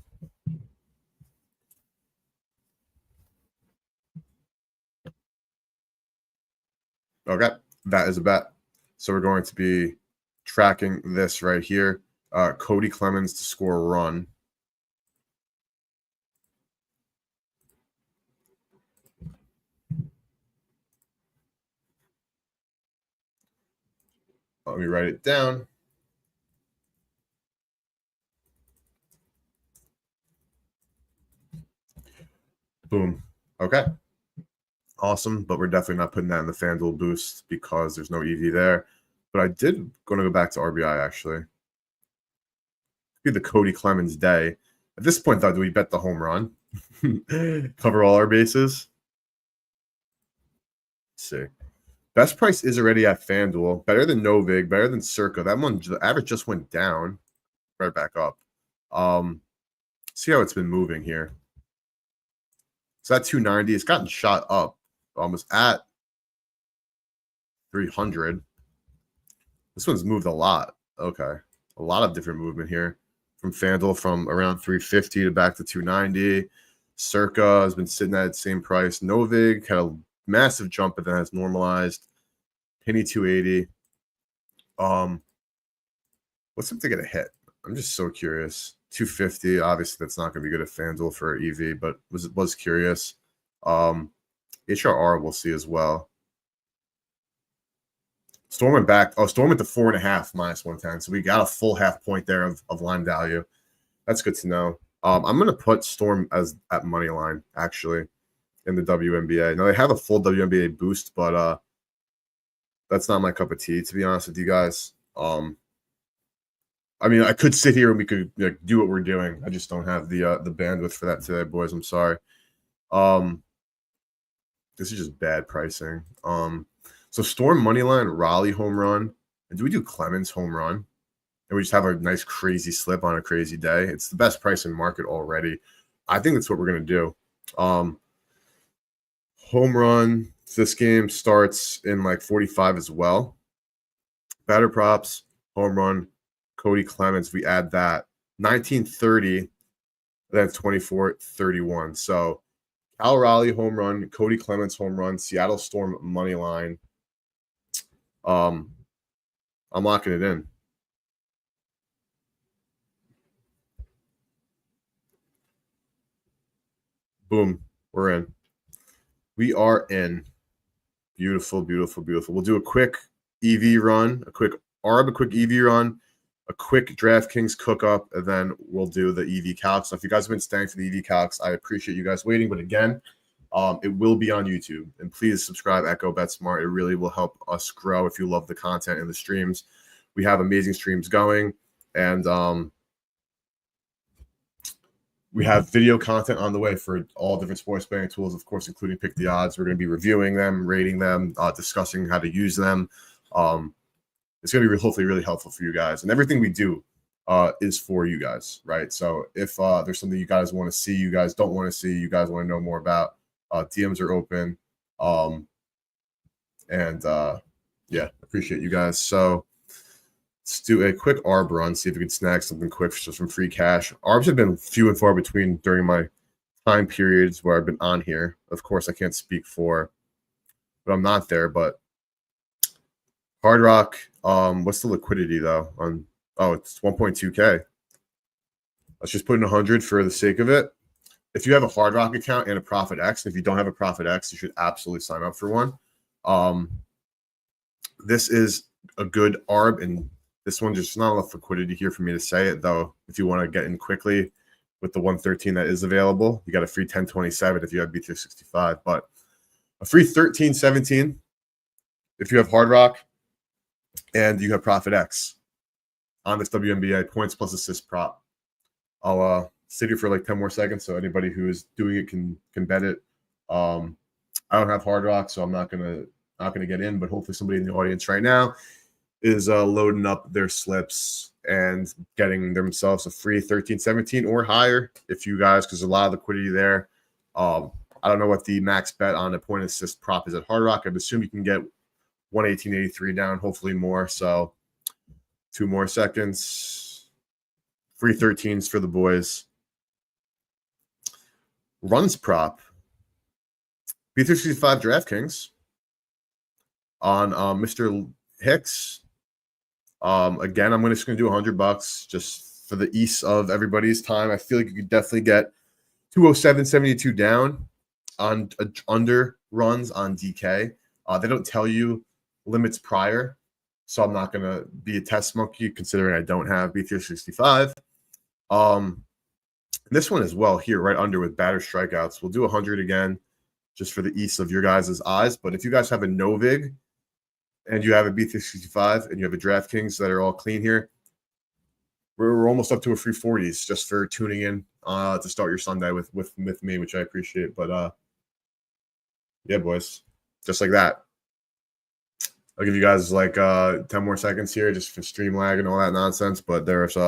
A: Okay, that is a bet. So we're going to be tracking this right here. Cody Clemens to score a run. Let me write it down. Boom. Okay. Awesome. But we're definitely not putting that in the FanDuel boost because there's no EV there. But I did going to go back to RBI, actually. Be the Cody Clemens day. At this point, though, do we bet the home run? Cover all our bases? Let's see. Best price is already at FanDuel. Better than Novig, better than Circa. That one, the average just went down, right back up. See how it's been moving here. So that 290, it's gotten shot up. Almost at 300. This one's moved a lot. Okay. A lot of different movement here. From FanDuel from around 350 to back to 290. Circa has been sitting at the same price. Novig had a massive jump, but then has normalized. Penny 280. What's up to get a hit? I'm just so curious. 250. Obviously, that's not going to be good at FanDuel for EV, but was curious. HRR we'll see as well. Storm went back. Oh, Storm went to 4.5 minus 110. So we got a full half point there of line value. That's good to know. I'm gonna put Storm as at money line actually in the WNBA. Now they have a full WNBA boost, but that's not my cup of tea, to be honest with you guys. I mean, I could sit here and we could do what we're doing. I just don't have the bandwidth for that today, boys. I'm sorry. This is just bad pricing. So Storm money line, Raleigh home run, and do we do Clemens home run? And we just have a nice crazy slip on a crazy day. It's the best price in market already. I think that's what we're gonna do. Home run. This game starts in like 45 as well. Batter props, home run, Cody Clemens. We add that 1930, then 24-31. So Cal Raleigh home run, Cody Clemens home run, Seattle Storm money line. I'm locking it in. Boom, we're in. We are in. Beautiful, beautiful, beautiful. We'll do a quick EV run, a quick ARB, a quick EV run, a quick DraftKings cook up, and then we'll do the EV calcs. So if you guys have been staying for the EV calcs, I appreciate you guys waiting. But again, it will be on YouTube. And please subscribe, Echo Bet Smart. It really will help us grow if you love the content and the streams. We have amazing streams going. And we have video content on the way for all different sports betting tools, of course, including Pick the Odds. We're going to be reviewing them, rating them, discussing how to use them. It's going to be hopefully really helpful for you guys. And everything we do is for you guys, right? So if there's something you guys want to see, you guys don't want to see, you guys want to know more about, DMs are open. Yeah, appreciate you guys. So let's do a quick ARB run, see if we can snag something quick just from free cash. ARBs have been few and far between during my time periods where I've been on here. Of course, I can't speak for, but I'm not there. But Hard Rock, what's the liquidity though? It's 1.2K. Let's just put in 100 for the sake of it. If you have a Hard Rock account and a Profit X, if you don't have a Profit X, you should absolutely sign up for one. This is a good ARB, and this one just not enough liquidity here for me to say it, though. If you want to get in quickly with the 113 that is available, you got a free 1027 if you have B365, but a free 1317 if you have Hard Rock and you have Profit X on this WNBA points plus assist prop. I'll sit here for like 10 more seconds so anybody who is doing it can bet it. I don't have Hard Rock, so I'm not gonna get in, but hopefully somebody in the audience right now is loading up their slips and getting themselves a free 1317 or higher if you guys, because there's a lot of liquidity there. I don't know what the max bet on a point assist prop is at Hard Rock. I'd assume you can get 118.83 down, hopefully more. So 2 more seconds. Free 13s for the boys. Runs prop. B365 DraftKings on Mr. Hicks. Again, I'm just going to do $100 just for the ease of everybody's time. I feel like you could definitely get 207.72 down on under runs on DK. They don't tell you limits prior, so I'm not going to be a test monkey considering I don't have B365. This one as well here right under with batter strikeouts. We'll do 100 again just for the ease of your guys' eyes. But if you guys have a Novig and you have a B365 and you have a DraftKings that are all clean here, we're almost up to a free 40s just for tuning in to start your Sunday with me, which I appreciate. But yeah, boys, just like that. I'll give you guys like 10 more seconds here just for stream lag and all that nonsense. But there's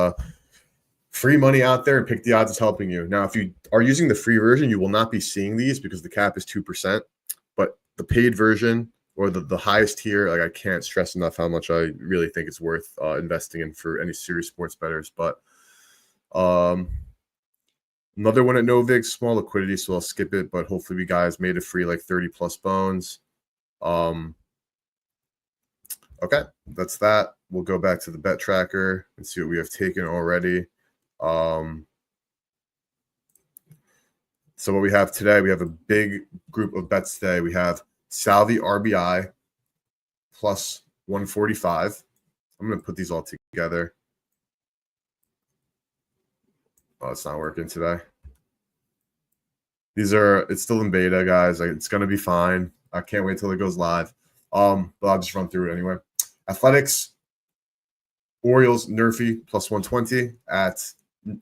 A: free money out there, and Pick the Odds is helping you. Now, if you are using the free version, you will not be seeing these because the cap is 2%. But the paid version or the highest tier, like I can't stress enough how much I really think it's worth investing in for any serious sports bettors. But another one at Novig, small liquidity, so I'll skip it. But hopefully, we guys made it free like 30 plus bones. Okay, that's that. We'll go back to the bet tracker and see what we have taken already. So what we have today, we have a big group of bets today. We have Salvi RBI plus 145. I'm going to put these all together. Oh, it's not working today. It's still in beta, guys. It's going to be fine. I can't wait till it goes live. But I'll just run through it anyway. Athletics, Orioles, Nerfy, plus 120 at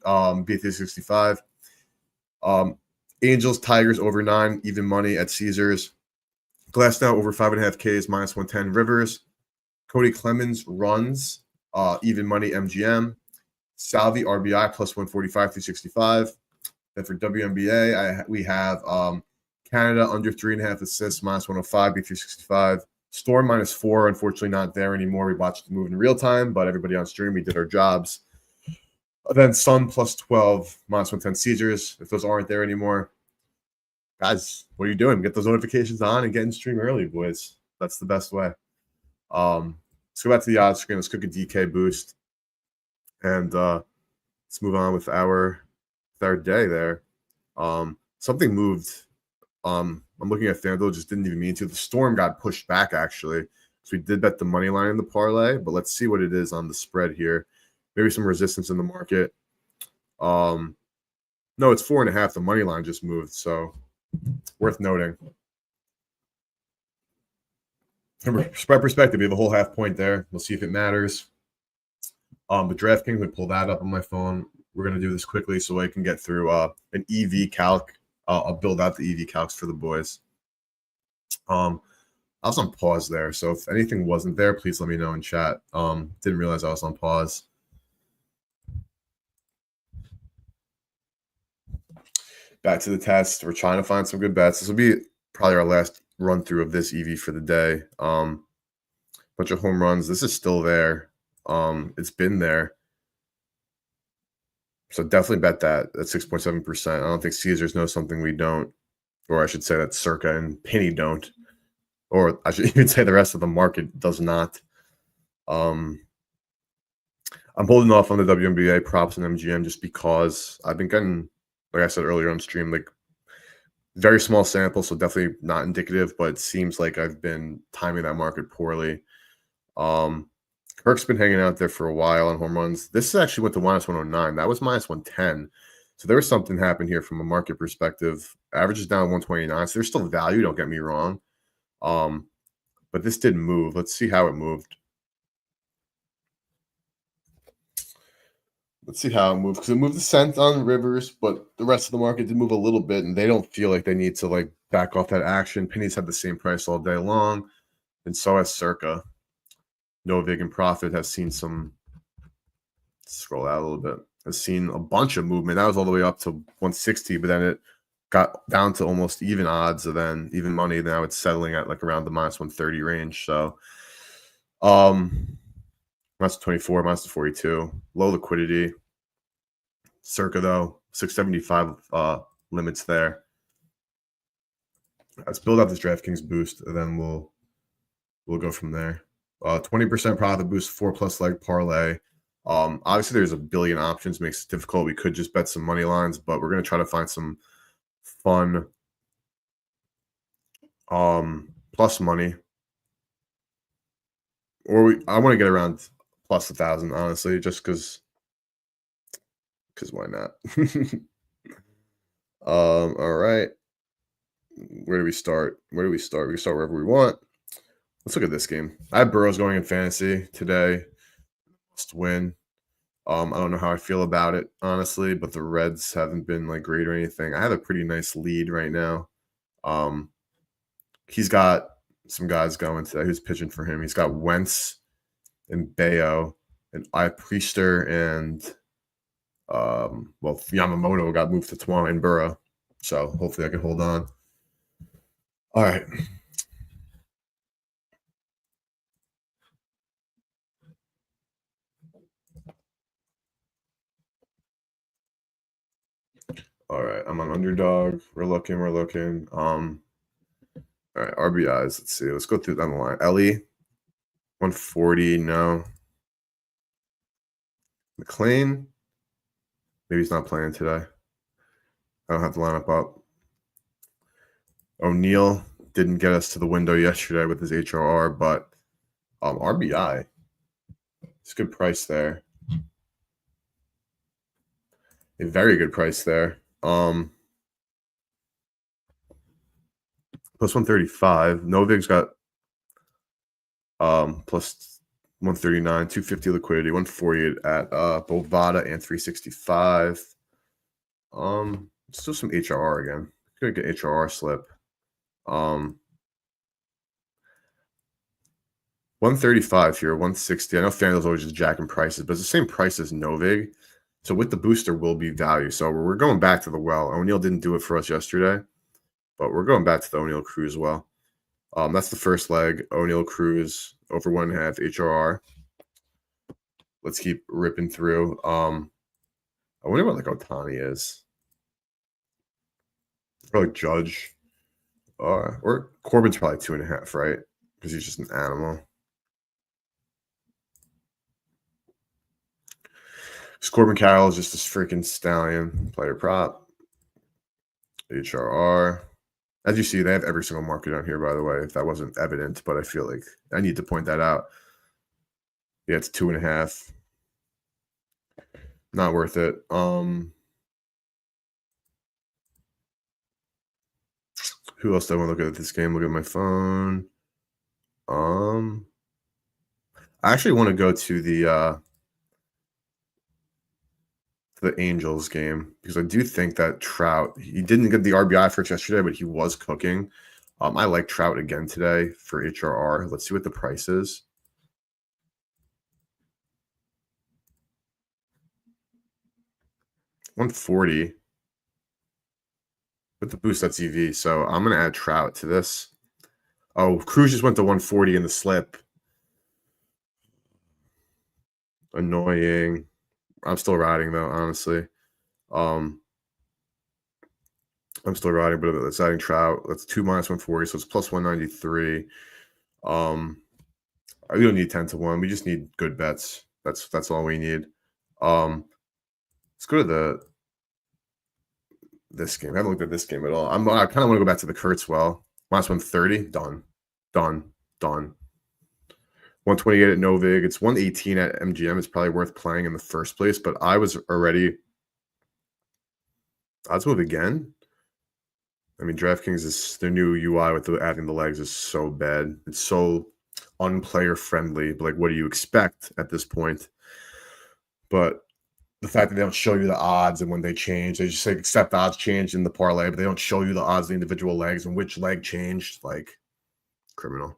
A: B365. Angels, Tigers, over 9, even money at Caesars. Glass now over 5.5 Ks, minus 110. Rivers, Cody Clemens, runs, even money MGM. Salvi, RBI, plus 145 through 65. Then for WNBA, we have Canada under 3.5 assists, minus 105, B365. Storm minus 4, unfortunately not there anymore. We watched the move in real time, but everybody on stream, we did our jobs. Then Sun plus 12, minus 110 Caesars. If those aren't there anymore, guys, what are you doing? Get those notifications on and get in stream early, boys. That's the best way. Let's go back to the odds screen. Let's cook a DK boost. And let's move on with our day there. Something moved. I'm looking at FanDuel, just didn't even mean to. The Storm got pushed back, actually. So we did bet the money line in the parlay, but let's see what it is on the spread here. Maybe some resistance in the market. No, it's 4.5. The money line just moved, so worth noting. From a spread perspective, we have a whole half point there. We'll see if it matters. The DraftKings, we pull that up on my phone. We're going to do this quickly so I can get through an EV calc. I'll build out the EV calcs for the boys. I was on pause there, so if anything wasn't there, please let me know in chat. Didn't realize I was on pause. Back to the test. We're trying to find some good bets. This will be probably our last run through of this EV for the day. Bunch of home runs. This is still there. It's been there. So definitely bet that at 6.7%. I don't think Caesars knows something we don't, or I should say that Circa and Penny don't, or I should even say the rest of the market does not. I'm holding off on the WNBA props and MGM just because I've been getting, like I said earlier on stream, like very small sample, so definitely not indicative, but it seems like I've been timing that market poorly. Kirk's been hanging out there for a while on home runs. This actually went to minus 109. That was minus 110. So there was something happened here from a market perspective. Average is down 129. So there's still value, don't get me wrong. But this didn't move. Let's see how it moved. Let's see how it moved. Because it moved the cent on Rivers, but the rest of the market did move a little bit, and they don't feel like they need to like back off that action. Penny's had the same price all day long, and so has Circa. Novig and Profit has seen some, scroll out a little bit, has seen a bunch of movement. That was all the way up to 160, but then it got down to almost even odds, and then even money. Now it's settling at like around the minus 130 range. So minus 24, minus 42, low liquidity. Circa though, 675 limits there. Let's build out this DraftKings boost, and then we'll go from there. 20% profit boost, 4+ leg parlay. Obviously, there's a billion options, makes it difficult. We could just bet some money lines, but we're going to try to find some fun plus money. Or I want to get around plus 1,000, honestly, just because why not? All right. Where do we start? We can start wherever we want. Let's look at this game. I have Burrows going in fantasy today. Must win. I don't know how I feel about it, honestly, but the Reds haven't been like great or anything. I have a pretty nice lead right now. He's got some guys going today who's pitching for him. He's got Wentz and Bayo and Priester and Yamamoto got moved to Twan and Burrow. So hopefully I can hold on. All right. All right, I'm on underdog. We're looking. All right, RBIs. Let's see. Let's go through down the line. Ellie, 140. No. McLean, maybe he's not playing today. I don't have the lineup up. O'Neal didn't get us to the window yesterday with his HRR, but RBI. It's a good price there. A very good price there. Plus 135. Novig's got plus 139, 250 liquidity, 148 at Bovada and 365. Still some HRR again. Could get HRR slip. 135 here, 160. I know FanDuel's always just jacking prices, but it's the same price as Novig. So with the booster will be value. So we're going back to the well. O'Neal didn't do it for us yesterday, but we're going back to the O'Neal Cruz well. That's the first leg. O'Neal Cruz over 1.5 HRR. Let's keep ripping through. I wonder what like Otani is. Or like Judge. Or Corbin's probably 2.5, right? Because he's just an animal. Corbin Carroll is just this freaking stallion. Player prop. HRR. As you see, they have every single market on here, by the way, if that wasn't evident, but I feel like I need to point that out. Yeah, it's 2.5. Not worth it. Who else do I want to look at this game? Look at my phone. I actually want to go to the Angels game because I do think that Trout, he didn't get the RBI for yesterday, but he was cooking. I like Trout again today for HRR. Let's see what the price is. $140. With the boost, that's EV. So I'm going to add Trout to this. Oh, Cruz just went to 140 in the slip. Annoying. I'm still riding, though, honestly. I'm still riding, but it's adding Trout. That's 2 minus 140, so it's plus 193. We don't need 10 to 1. We just need good bets. That's all we need. Let's go to this game. I haven't looked at this game at all. I kind of want to go back to the Kurtzwell. Minus 130. Done. 128 at Novig. It's 118 at MGM. It's probably worth playing in the first place, but I was already. Odds move again. I mean, DraftKings is their new UI with adding the legs is so bad. It's so unplayer friendly. But like, what do you expect at this point? But the fact that they don't show you the odds and when they change, they just say accept odds change in the parlay, but they don't show you the odds of the individual legs and which leg changed. Like, criminal.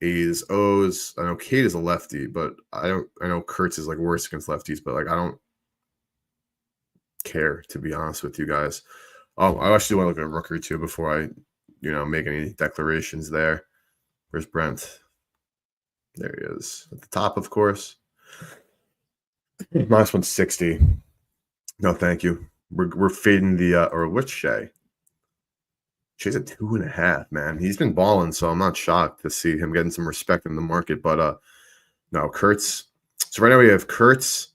A: A's, O's. I know Kate is a lefty, but I know Kurtz is like worse against lefties, but like I don't care, to be honest with you guys. I actually want to look at Rooker too before I, make any declarations there. Where's Brent? There he is at the top, of course. Minus 160. No, thank you. We're fading the or what's Shea? Shea's at 2.5, man. He's been balling, so I'm not shocked to see him getting some respect in the market. But no, Kurtz. So right now we have Kurtz,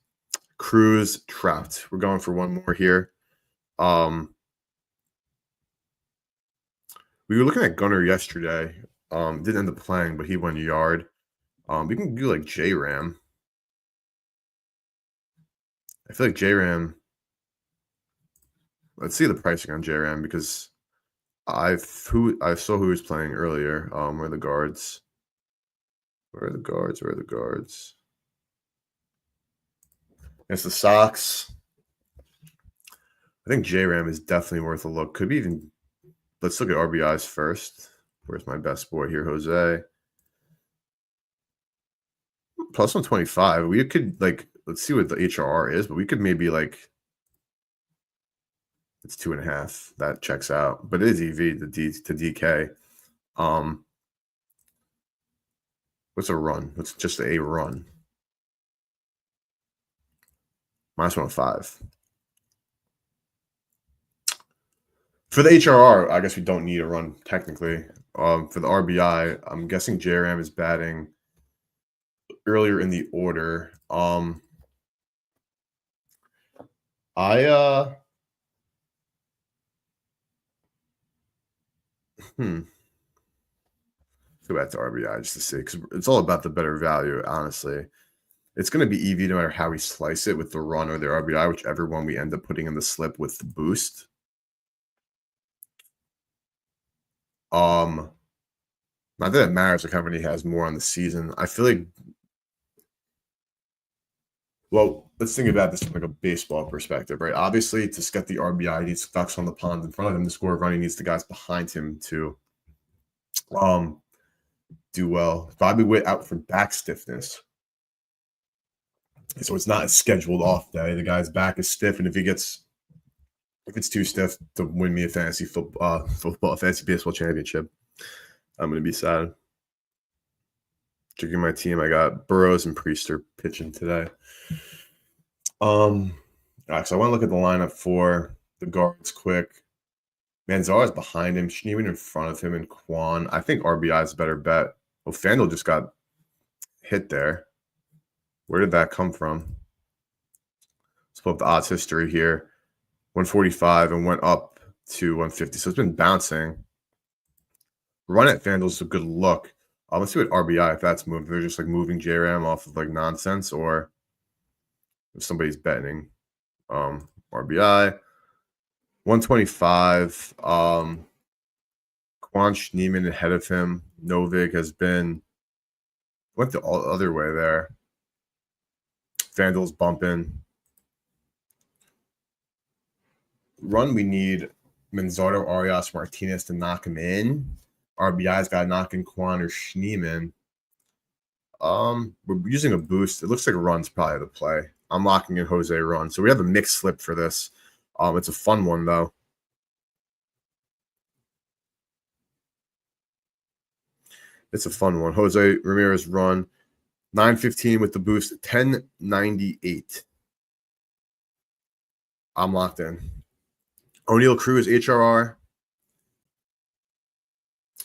A: Cruz, Trout. We're going for one more here. We were looking at Gunner yesterday. Didn't end up playing, but he went yard. We can do like J-Ram. I feel like J-Ram. Let's see the pricing on J-Ram because I saw who was playing earlier. Where are the guards? Where are the guards? It's the Sox. I think J-Ram is definitely worth a look. Could be even. Let's look at RBIs first. Where's my best boy here, Jose? Plus 125. We could let's see what the HRR is, but we could maybe it's 2.5. That checks out, but it is EV to DK. What's a run? What's just a run? Minus 105. For the HRR, I guess we don't need a run technically. For the RBI, I'm guessing JRAM is batting earlier in the order. Let's go back to RBI just to see, because it's all about the better value, honestly. It's going to be EV no matter how we slice it, with the run or the RBI, whichever one we end up putting in the slip with the boost. Not that it matters like how many he has more on the season. I feel like, well, let's think about this from like a baseball perspective, right? Obviously, to get the RBI, he needs ducks on the pond in front of him to score a run. He needs the guys behind him to do well. Bobby Witt out for back stiffness. So it's not a scheduled off day. The guy's back is stiff, and if it's too stiff to win me a fantasy fantasy baseball championship, I'm gonna be sad. Checking my team, I got Burrows and Priester pitching today. All right, so I want to look at the lineup for the guards quick. Manzar's behind him, Schneeman in front of him, and Quan. I think RBI is a better bet. Oh, Fanduel just got hit there. Where did that come from? Let's pull up the odds history here. 145 and went up to 150. So it's been bouncing. Run at FanDuel's a good look. Let's see what RBI, if that's moved. They're just like moving JRAM off of like nonsense, or if somebody's betting. RBI 125. Quan Schneeman ahead of him. Novik has been went the other way there. FanDuel's bumping. Run, we need Manzardo, Arias, Martinez to knock him in. RBI's got to knock in Quan or Schneeman. We're using a boost. It looks like a run's probably the play. I'm locking in Jose Run. So we have a mixed slip for this. It's a fun one, though. It's a fun one. Jose Ramirez Run. 915 with the boost. 1098. I'm locked in. O'Neal Cruz, HRR.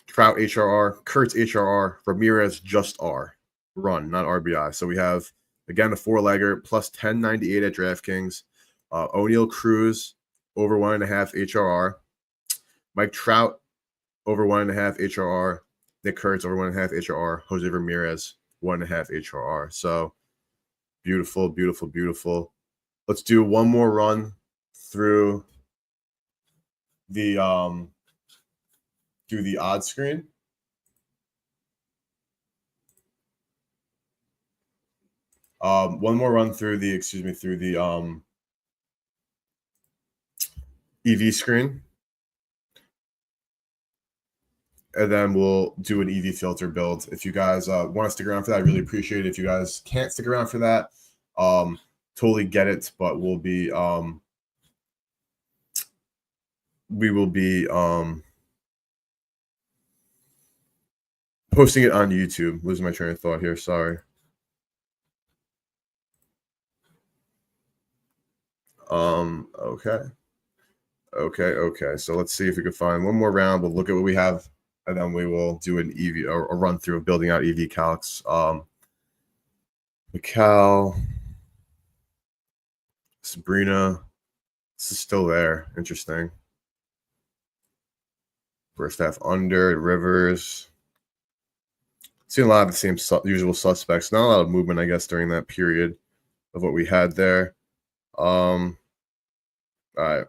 A: Trout, HRR. Kurtz, HRR. Ramirez, just R. Run, not RBI. So we have, again, a four-legger, plus 1098 at DraftKings. O'Neal Cruz, over 1.5 HRR. Mike Trout, over 1.5 HRR. Nick Kurtz, over 1.5 HRR. Jose Ramirez, 1.5 HRR. So beautiful, beautiful, beautiful. Let's do one more run through the odd screen. One more run through the EV screen. And then we'll do an EV filter build. If you guys want to stick around for that, I really appreciate it. If you guys can't stick around for that, totally get it. But we will be posting it on YouTube. Losing my train of thought here. Sorry. Okay. So let's see if we can find one more round. We'll look at what we have, and then we will do an EV or a run through of building out EV calcs. Mikal, Sabrina, this is still there. Interesting. First half under Rivers. Seeing a lot of the same usual suspects. Not a lot of movement, I guess, during that period of what we had there. All right.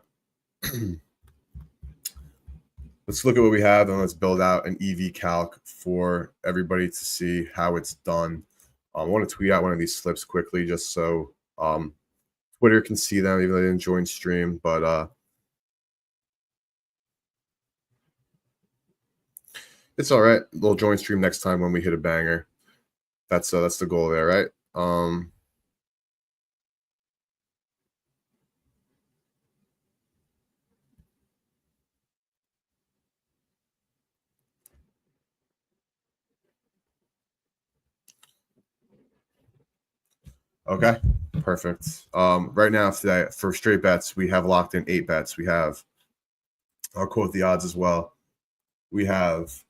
A: Let's look at what we have, and let's build out an EV calc for everybody to see how it's done. I want to tweet out one of these slips quickly just so Twitter can see them, even though they didn't join stream. But it's all right. We'll join stream next time when we hit a banger. That's the goal there, right? Okay, perfect. Right now today for straight bets, we have locked in 8 bets. We have, I'll quote the odds as well. We have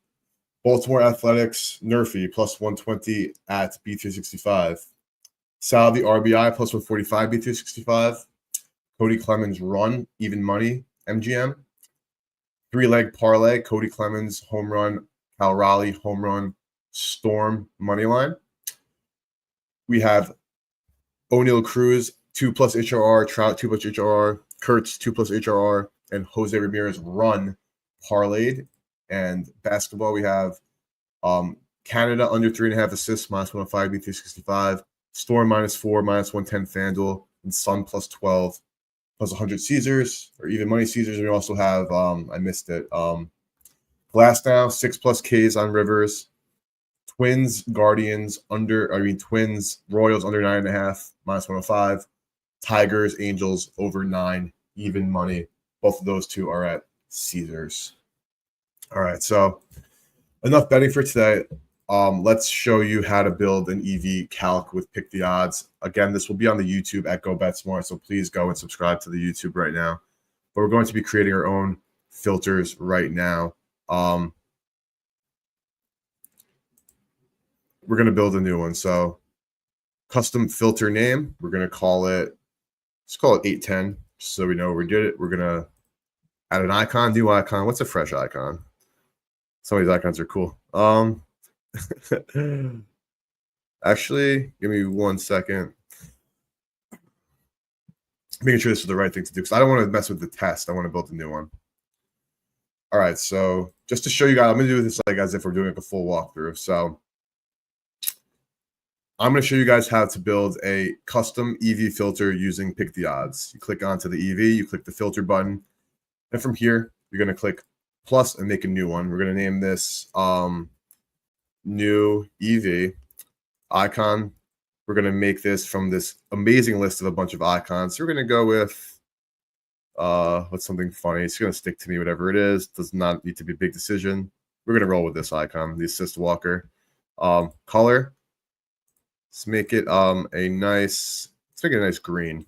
A: Baltimore Athletics, Nerfy, plus 120 at B365. Salvi RBI, plus 145 B365. Cody Clemens run, even money, MGM. 3-leg parlay, Cody Clemens home run, Cal Raleigh, home run, Storm, money line. We have O'Neal Cruz, 2+ HRR, Trout, 2+ HRR, Kurtz, 2+ HRR, and Jose Ramirez, run, parlayed. And basketball, we have Canada under 3.5 assists, -105, B365, Storm -4, -110 FanDuel, and Sun +12, +100 Caesars, or even money Caesars. And we also have, I missed it, Glass now, 6+ Ks on Rivers, Twins, Guardians Twins, Royals under 9.5, -105, Tigers, Angels over 9, even money. Both of those two are at Caesars. All right, so enough betting for today. Let's show you how to build an EV calc with Pick the Odds. Again, this will be on the YouTube at Go Bet Smart, so please go and subscribe to the YouTube right now. But we're going to be creating our own filters right now. We're going to build a new one. So custom filter name, we're going to call it, let's call it 810, so we know we did it. We're going to add an icon, new icon. What's a fresh icon? Some of these icons are cool. Actually, give me 1 second. Making sure this is the right thing to do because I don't want to mess with the test. I want to build a new one. All right, so just to show you guys, I'm going to do this like as if we're doing like a full walkthrough. So I'm going to show you guys how to build a custom EV filter using Pick the Odds. You click onto the EV, you click the filter button, and from here, you're going to click plus and make a new one. We're going to name this new EV icon. We're going to make this from this amazing list of a bunch of icons. So we're going to go with what's something funny. It's going to stick to me, whatever it is. Does not need to be a big decision. We're going to roll with this icon, the assist walker. Color. Let's make it let's make it a nice green.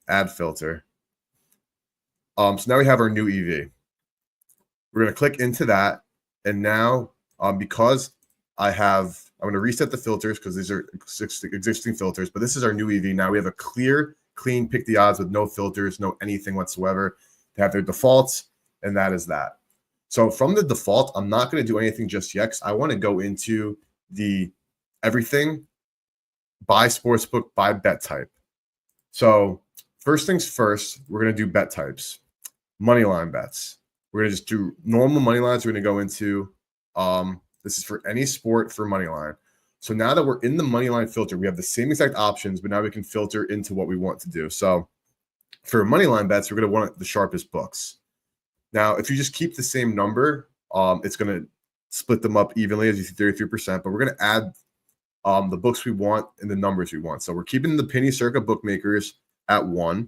A: Add filter. So now we have our new EV. We're going to click into that. And now, because I'm going to reset the filters because these are existing filters, but this is our new EV. Now we have a clear, clean Pick the Odds with no filters, no anything whatsoever. They have their defaults, and that is that. So from the default, I'm not going to do anything just yet because I want to go into the everything by sportsbook, by bet type. So first things first, we're going to do bet types. Money line bets. We're going to just do normal money lines. We're going to go into, this is for any sport for money line. So now that we're in the money line filter, we have the same exact options, but now we can filter into what we want to do. So for money line bets, we're going to want the sharpest books. Now, if you just keep the same number, it's going to split them up evenly as you see 33%, but we're going to add the books we want and the numbers we want. So we're keeping the penny circa bookmakers at 1.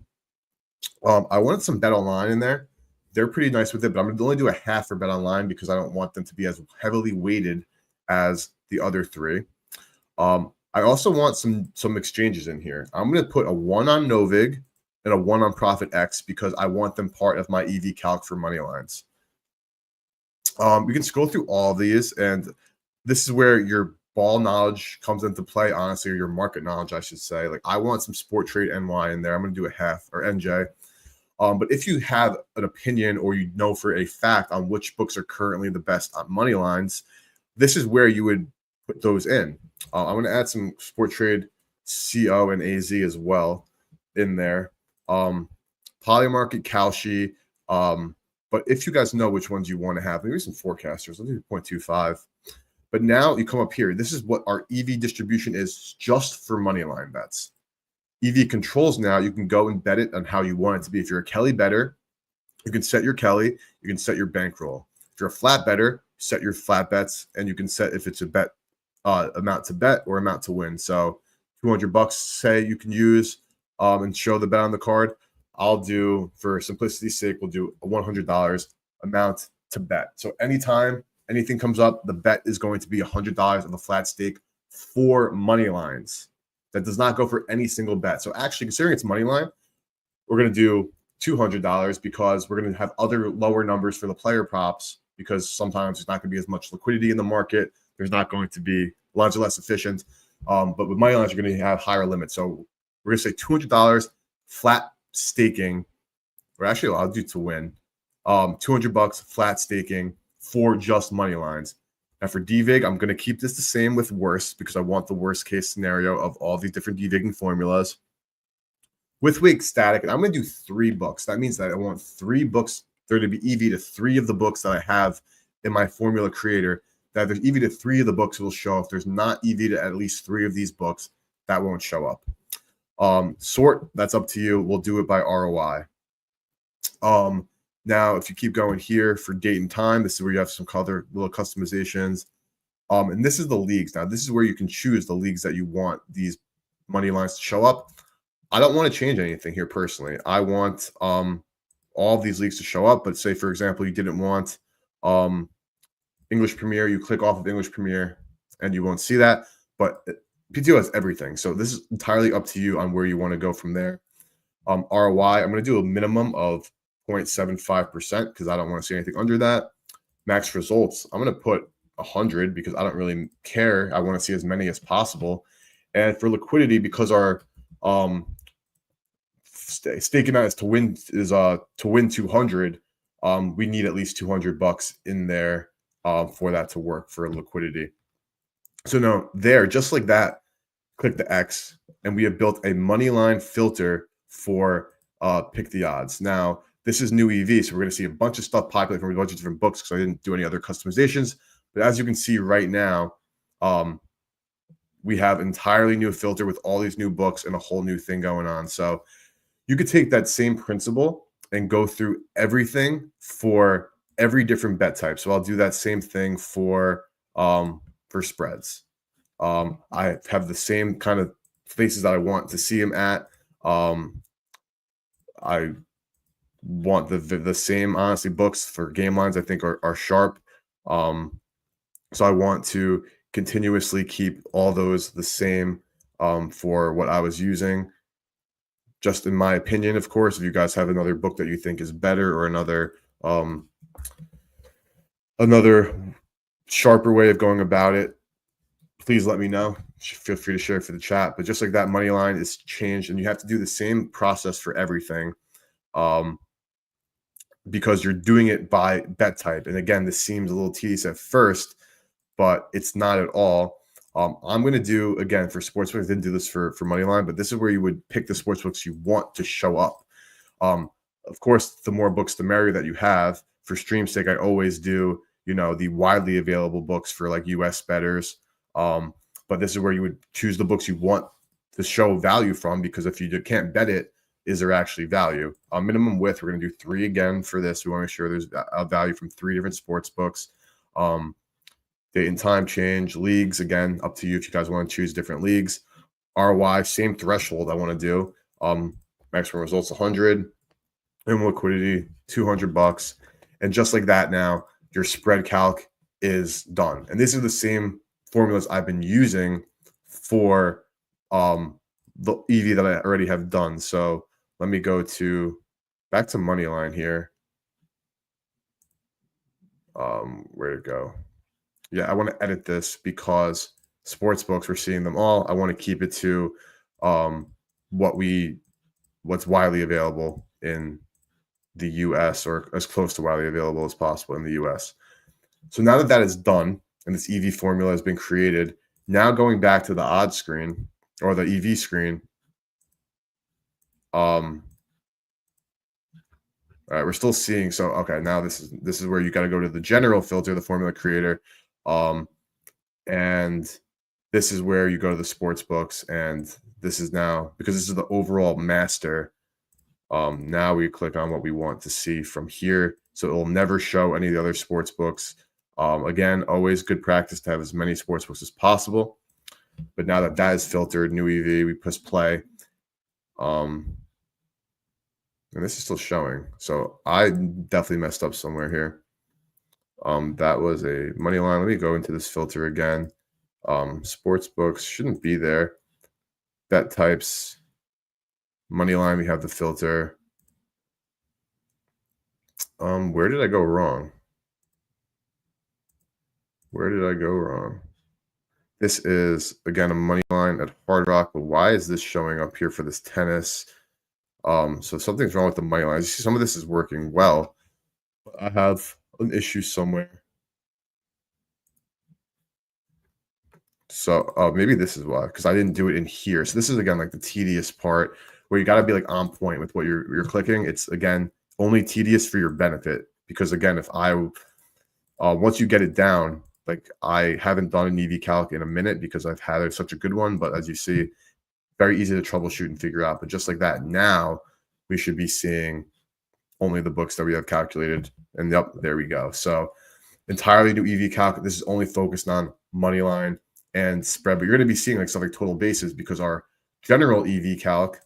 A: I wanted some Bet Online in there. They're pretty nice with it, but I'm going to only do a half for Bet Online because I don't want them to be as heavily weighted as the other 3. I also want some exchanges in here. I'm going to put a 1 on Novig and a 1 on Profit X because I want them part of my EV calc for money lines. You can scroll through all of these, and this is where your ball knowledge comes into play, honestly, or your market knowledge, I should say. Like I want some Sport Trade NY in there. I'm going to do a half or NJ. But if you have an opinion or you know for a fact on which books are currently the best on money lines, this is where you would put those in. I'm going to add some Sport Trade CO and AZ as well in there. Polymarket, Kalshi. But if you guys know which ones you want to have, maybe some forecasters, I'll do 0.25. But now you come up here. This is what our EV distribution is just for money line bets. EV controls now, you can go and bet it on how you want it to be. If you're a Kelly better, you can set your Kelly, you can set your bankroll. If you're a flat better, set your flat bets, and you can set if it's a bet amount to bet or amount to win. So $200, say you can use and show the bet on the card. I'll do, for simplicity's sake, we'll do a $100 amount to bet. So anytime anything comes up, the bet is going to be $100 of a flat stake for money lines. That does not go for any single bet. So actually, considering it's money line, we're going to do $200 because we're going to have other lower numbers for the player props because sometimes there's not going to be as much liquidity in the market. There's not going to be, lines are less efficient. But with money lines, you're going to have higher limits. So we're going to say $200 flat staking, or actually I'll do to win. $200 flat staking for just money lines. Now for DVIG, I'm going to keep this the same with worst because I want the worst case scenario of all these different DVIGing formulas. With week static, I'm going to do 3 books. That means that I want 3 books there to be EV to 3 of the books that I have in my formula creator. That there's EV to 3 of the books will show. If there's not EV to at least 3 of these books, that won't show up. Sort, that's up to you. We'll do it by ROI. Now, if you keep going here for date and time, this is where you have some other little customizations. And this is the leagues. Now, this is where you can choose the leagues that you want these money lines to show up. I don't want to change anything here personally. I want all of these leagues to show up. But say, for example, you didn't want English Premier. You click off of English Premier and you won't see that. But PTO has everything. So this is entirely up to you on where you want to go from there. ROI, I'm going to do a minimum of 0.75% because I don't want to see anything under that. Max results, I'm going to put 100 because I don't really care. I want to see as many as possible. And for liquidity, because our stake amount is to win 200, we need at least $200 in there for that to work for liquidity. So now there, just like that, click the X, and we have built a money line filter for Pick the Odds. Now, this is new EV, so we're going to see a bunch of stuff populate from a bunch of different books because I didn't do any other customizations. But as you can see right now, we have entirely new filter with all these new books and a whole new thing going on. So you could take that same principle and go through everything for every different bet type. So I'll do that same thing for spreads. I have the same kind of places that I want to see them at. I want the same, honestly, books for game lines I think are sharp. So I want to continuously keep all those the same for what I was using. Just in my opinion, of course, if you guys have another book that you think is better or another sharper way of going about it, please let me know. Feel free to share it for the chat. But just like that, money line is changed, and you have to do the same process for everything. Because you're doing it by bet type. And again, this seems a little tedious at first, but it's not at all. I'm going to do, again, for sportsbooks, I didn't do this for Moneyline, but this is where you would pick the sportsbooks you want to show up. Of course, the more books, the merrier that you have. For stream's sake, I always do, the widely available books for like US bettors. But this is where you would choose the books you want to show value from, because if you can't bet it, is there actually value? Minimum width, we're going to do 3 again for this. We want to make sure there's a value from 3 different sports books. Date and time change. Leagues, again, up to you if you guys want to choose different leagues. ROI, same threshold I want to do. Maximum results 100. And liquidity, $200. And just like that now, your spread calc is done. And these are the same formulas I've been using for the EV that I already have done. So let me go back to Moneyline here. Where to go? Yeah, I want to edit this because sports books, we're seeing them all. I want to keep it to what's widely available in the US, or as close to widely available as possible in the US. So now that is done and this EV formula has been created, now going back to the odds screen or the EV screen, all right, we're still seeing. So okay, now this is where you got to go to the general filter, the formula creator, and this is where you go to the sports books, and this is now, because this is the overall master. Now we click on what we want to see from here, so it will never show any of the other sports books. Again, always good practice to have as many sports books as possible. But now that is filtered, new EV, we press play. And this is still showing. So I definitely messed up somewhere here. That was a money line. Let me go into this filter again. Sports books shouldn't be there. Bet types, money line, we have the filter. Where did I go wrong? Where did I go wrong? This is, again, a money line at Hard Rock, but why is this showing up here for this tennis? So something's wrong with the money line. You see, some of this is working well, but I have an issue somewhere. So maybe this is why, because I didn't do it in here. So this is again like the tedious part where you got to be like on point with what you're clicking. It's again only tedious for your benefit, because again, if I once you get it down, like I haven't done an EV calc in a minute because I've had such a good one, but as you see, very easy to troubleshoot and figure out. But just like that, now we should be seeing only the books that we have calculated, and yep, there we go. So entirely new EV calc. This is only focused on money line and spread, but you're going to be seeing like stuff like total bases, because our general EV calc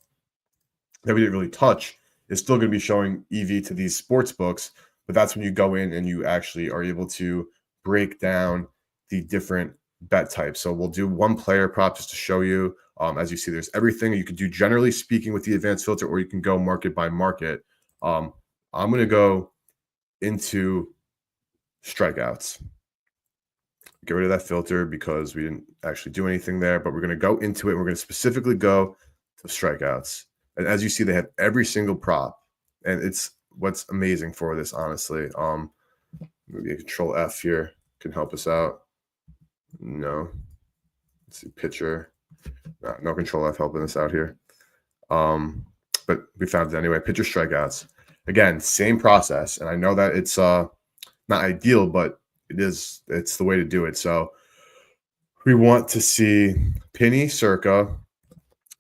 A: that we didn't really touch is still going to be showing EV to these sports books. But that's when you go in and you actually are able to break down the different bet types. So we'll do one player prop just to show you. As you see, there's everything you can do generally speaking with the advanced filter, or you can go market by market. I'm going to go into strikeouts. Get rid of that filter because we didn't actually do anything there, but we're going to go into it. We're going to specifically go to strikeouts. And as you see, they have every single prop, and it's what's amazing for this, honestly. Maybe a control F here can help us out. No. Let's see, pitcher. No control F helping us out here. But we found it anyway. Pitcher strikeouts. Again, same process. And I know that it's not ideal, but it's the way to do it. So we want to see Penny circa.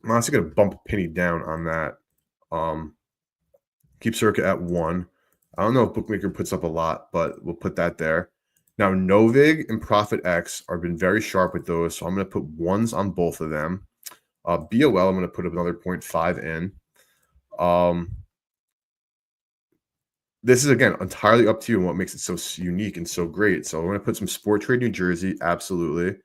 A: I'm honestly going to bump Penny down on that. Keep circa at 1. I don't know if Bookmaker puts up a lot, but we'll put that there. Now, Novig and Profit X have been very sharp with those, so I'm going to put 1s on both of them. BOL, I'm going to put another 0.5 in. This is, again, entirely up to you and what makes it so unique and so great. So I'm going to put some Sport Trade New Jersey, absolutely.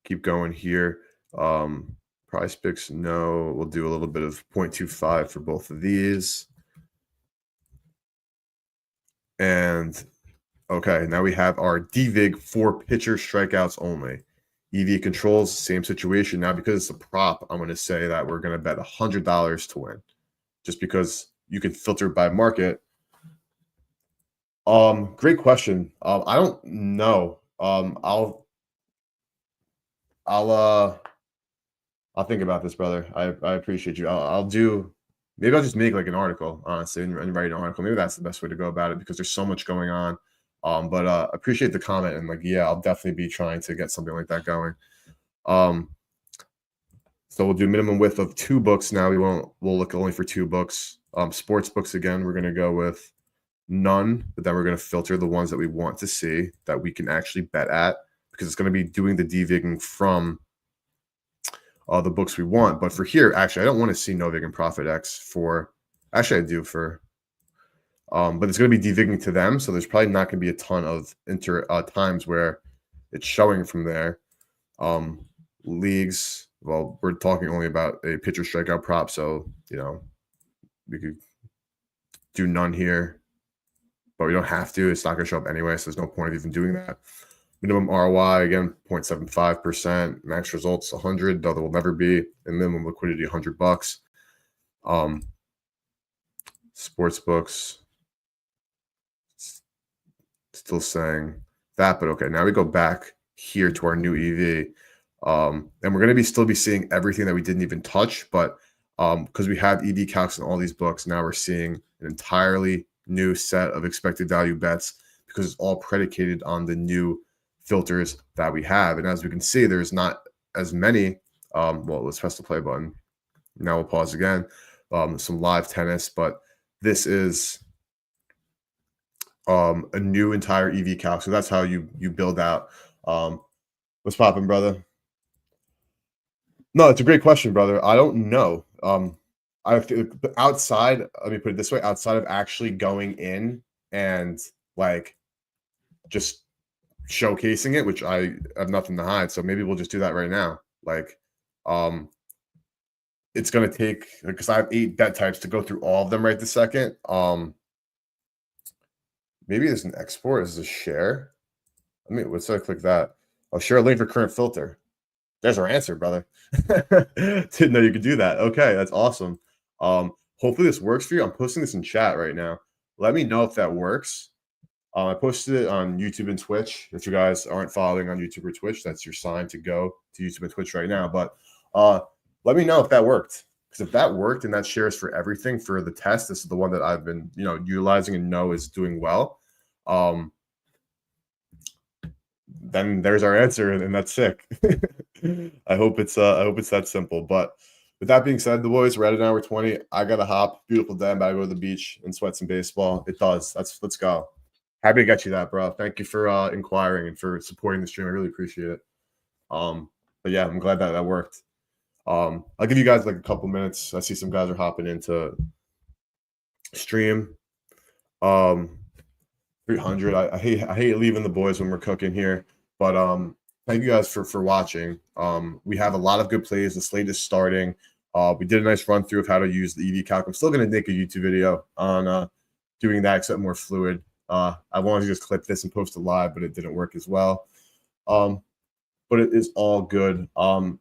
A: Keep going here. Prize Picks, no. We'll do a little bit of 0.25 for both of these. And, okay, now we have our DVIG for pitcher strikeouts only. EV controls, same situation. Now, because it's a prop, I'm going to say that we're going to bet $100 to win, just because you can filter by market. Great question. I don't know. I'll think about this, brother. I appreciate you. Maybe I'll just make like an article, honestly, and write an article. Maybe that's the best way to go about it, because there's so much going on. But appreciate the comment, and like, yeah, I'll definitely be trying to get something like that going. So we'll do minimum width of 2 books now. We'll look only for 2 books. Sports books, again, we're going to go with none, but then we're going to filter the ones that we want to see that we can actually bet at, because it's going to be doing the devigging from the books we want. But for here, actually, I don't want to see Novig and Profit X for, actually I do for, but it's going to be devigging to them. So there's probably not going to be a ton of times where it's showing from there. Leagues, well, we're talking only about a pitcher strikeout prop. So, we could do none here, but we don't have to. It's not going to show up anyway, so there's no point of even doing that. Minimum ROI, again, 0.75%. Max results, 100, though there will never be. And minimum liquidity, $100. Sports books, still saying that, but okay. Now we go back here to our new EV. And we're going to still be seeing everything that we didn't even touch, but because we have EV calcs in all these books, now we're seeing an entirely new set of expected value bets, because it's all predicated on the new filters that we have. And as we can see, there's not as many. Well, let's press the play button. Now we'll pause again. Some live tennis, but this is a new entire EV calc. So that's how you build out. What's popping, brother? No, it's a great question, brother. I don't know. I feel outside, let me put it this way, outside of actually going in and like just showcasing it, which I have nothing to hide. So maybe we'll just do that right now. Like, it's going to take, because I have 8 bet types, to go through all of them right this second. Maybe there's an export. Is a share? Let's click that. I'll share a link for current filter. There's our answer, brother. Didn't know you could do that. Okay, that's awesome. Hopefully this works for you. I'm posting this in chat right now. Let me know if that works. I posted it on YouTube and Twitch. If you guys aren't following on YouTube or Twitch, that's your sign to go to YouTube and Twitch right now. But let me know if that worked. Because if that worked and that shares for everything for the test, this is the one that I've been, utilizing and know is doing well. Then there's our answer, and that's sick. I hope it's that simple. But with that being said, the boys, we're at an hour 20. I gotta hop. Beautiful day. I'm about to go to the beach and sweat some baseball. It does. Let's go. Happy to get you that, bro. Thank you for inquiring and for supporting the stream. I really appreciate it. But yeah, I'm glad that worked. I'll give you guys like a couple minutes. I see some guys are hopping into stream. 300. I hate leaving the boys when we're cooking here, but thank you guys for watching. We have a lot of good plays. The slate is starting. We did a nice run through of how to use the EV calc. I'm still gonna make a YouTube video on doing that, except more fluid. I wanted to just clip this and post it live, but it didn't work as well. But it is all good. Have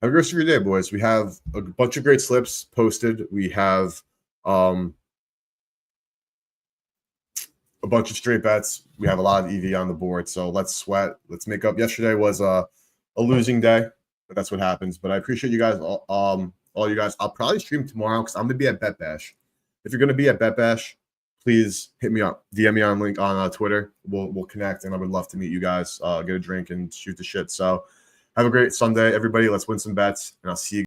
A: a great rest of your day, boys. We have a bunch of great slips posted. We have a bunch of straight bets. We have a lot of EV on the board. So let's sweat. Let's make up. Yesterday was a losing day, but that's what happens. But I appreciate you guys, all you guys. I'll probably stream tomorrow because I'm going to be at Bet Bash. If you're going to be at Bet Bash, please hit me up. DM me on link on Twitter. We'll connect, and I would love to meet you guys, get a drink, and shoot the shit. So have a great Sunday, everybody. Let's win some bets, and I'll see you